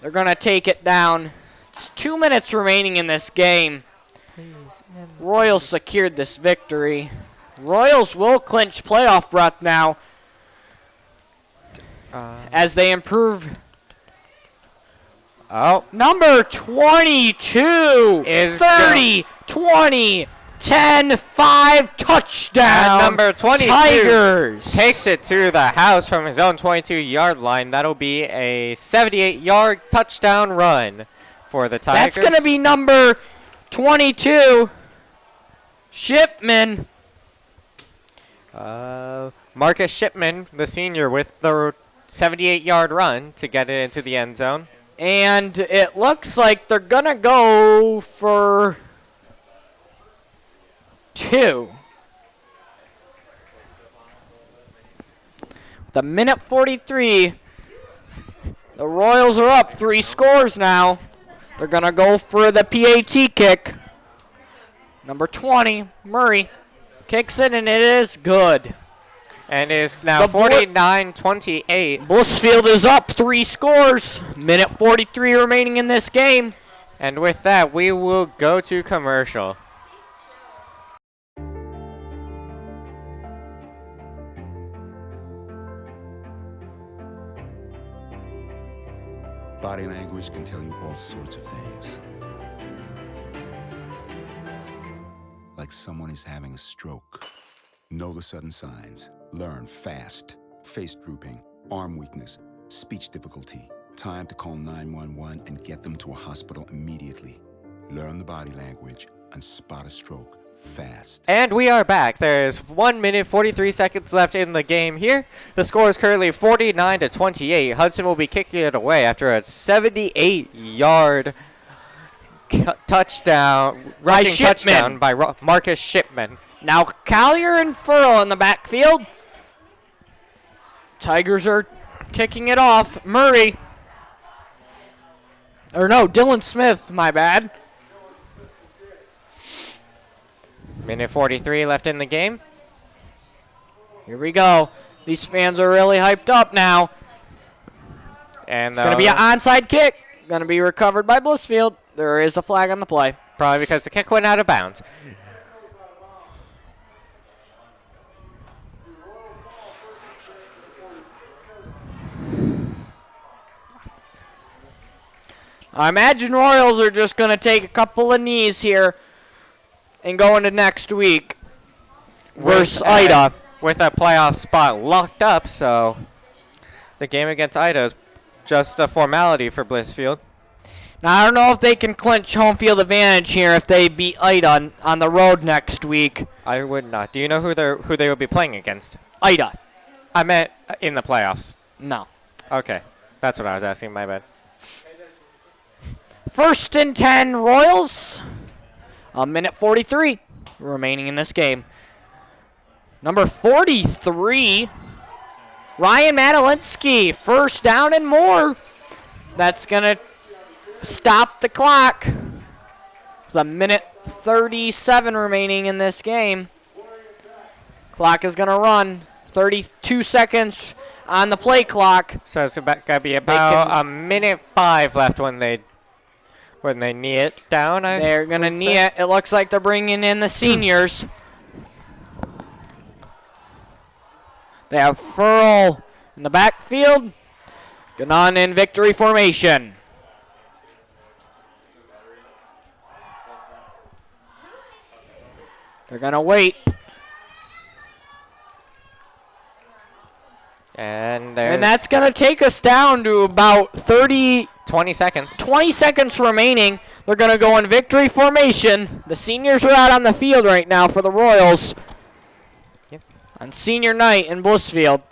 They're going to take it down. It's 2 minutes remaining in this game. Royals secured this victory. Royals will clinch playoff berth now as they improve. Number 22 is 30, 20, 10, 5 touchdown. And number 22 Tigers takes it to the house from his own 22-yard line. That'll be a 78-yard touchdown run for the Tigers. That's going to be number 22, Shipman. Marcus Shipman, the senior, with the 78-yard run to get it into the end zone. And it looks like they're going to go for 2. The minute 43. The Royals are up 3 scores now. They're going to go for the PAT kick. Number 20, Murray, kicks it, and it is good. And is now 49-28. Blissfield is up 3 scores. Minute 43 remaining in this game. And with that, we will go to commercial. Body language can tell you all sorts of things. Like like someone is having a stroke. Know the sudden signs. Learn fast. Face drooping, arm weakness, speech difficulty. Time to call 911 and get them to a hospital immediately. Learn the body language and spot a stroke fast. And we are back. There's 1 minute 43 seconds left in the game here. The score is currently 49-28. Hudson will be kicking it away after a 78-yard touchdown, rushing touchdown by Marcus Shipman. Now Collier and Furl in the backfield. Tigers are kicking it off. Murray. Or no, Dylan Smith, my bad. Minute 43 left in the game. Here we go. These fans are really hyped up now. And it's going to be an onside kick. Going to be recovered by Blissfield. There is a flag on the play. Probably because the kick went out of bounds. I imagine Royals are just going to take a couple of knees here and go into next week versus Ida. With a playoff spot locked up, so the game against Ida is just a formality for Blissfield. Now, I don't know if they can clinch home field advantage here if they beat Ida on the road next week. I would not. Do you know who they will be playing against? Ida. I meant in the playoffs. No. Okay. That's what I was asking. My bad. 1st and 10 Royals. A minute 43 remaining in this game. Number 43, Ryan Madalinsky. 1st down and more. That's going to stop the clock. There's a minute 37 remaining in this game. Clock is going to run. 32 seconds on the play clock. So it's going to be about a minute 5 left when they knee it down. They're going to knee it. It looks like they're bringing in the seniors. They have Furl in the backfield. Going on in victory formation. They're going to wait. And that's going to take us down to about 20 seconds. 20 seconds remaining. They're going to go in victory formation. The seniors are out on the field right now for the Royals. Yep. On senior night in Blissfield.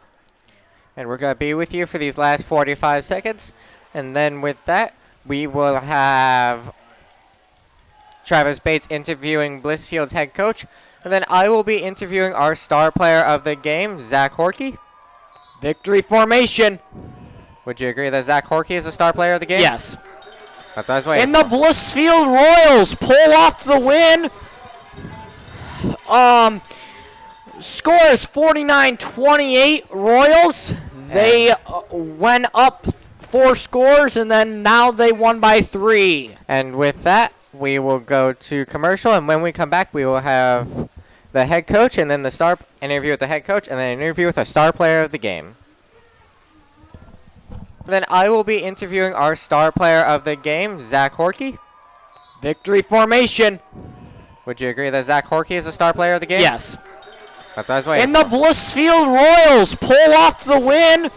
And we're going to be with you for these last 45 seconds. And then with that, we will have Travis Bates interviewing Blissfield's head coach. And then I will be interviewing our star player of the game, Zach Horkey. Victory formation. Would you agree that Zach Horkey is the star player of the game? Yes. That's what I was waiting And the Blissfield Royals pull off the win. Score is 49-28 Royals. They went up 4 scores, and then now they won by 3. And with that, we will go to commercial, and when we come back, we will have the head coach, and then the star interview with the head coach, and then an interview with our star player of the game. Then I will be interviewing our star player of the game, Zach Horkey. Victory formation. Would you agree that Zach Horkey is the star player of the game? Yes. That's what I was waiting And the Blissfield Royals pull off the win.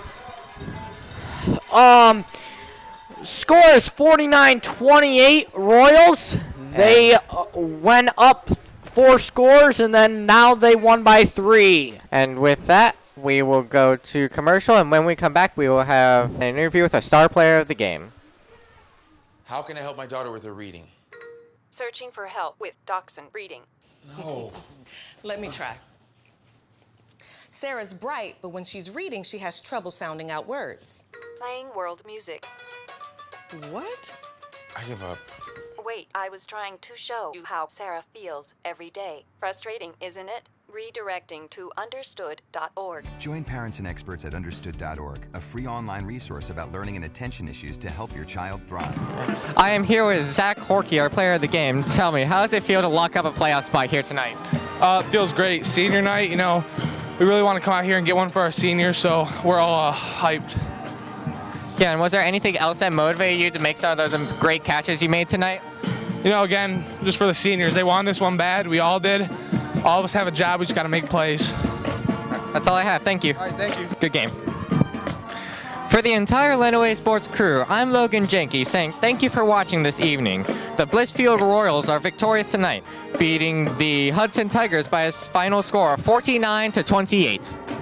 Score is 49-28 Royals. They went up 4 scores, and then now they won by 3. And with that, we will go to commercial, and when we come back, we will have an interview with our star player of the game. How can I help my daughter with her reading? Searching for help with Dachshund reading. No. Let me try. Sarah's bright, but when she's reading, she has trouble sounding out words. Playing world music. What? I give up. Wait, I was trying to show you how Sarah feels every day. Frustrating, isn't it? Redirecting to understood.org. Join parents and experts at understood.org, a free online resource about learning and attention issues to help your child thrive. I am here with Zach Horkey, our player of the game. Tell me, how does it feel to lock up a playoff spot here tonight? It feels great. Senior night, we really want to come out here and get one for our seniors, so we're all hyped. Yeah, and was there anything else that motivated you to make some of those great catches you made tonight? you know, again, just for the seniors, they won this one bad. We all did. All of us have a job. We just got to make plays. That's all I have. Thank you. All right, thank you. Good game. For the entire Lenawee Sports crew, I'm Logan Jenke saying thank you for watching this evening. The Blissfield Royals are victorious tonight, beating the Hudson Tigers by a final score of 49-28.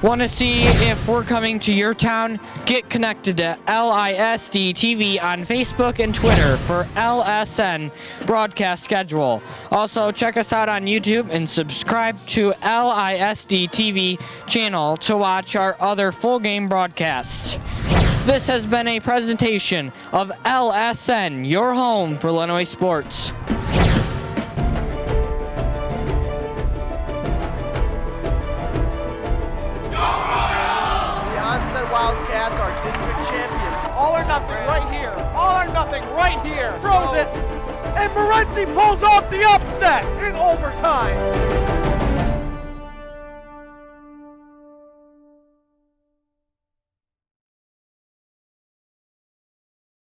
Want to see if we're coming to your town? Get connected to LISD TV on Facebook and Twitter for LSN broadcast schedule. Also, check us out on YouTube and subscribe to LISD TV channel to watch our other full game broadcasts. This has been a presentation of LSN, your home for Lenawee Sports. Wildcats are district champions. All or nothing right here. All or nothing right here. Throws it, and Morenzi pulls off the upset in overtime.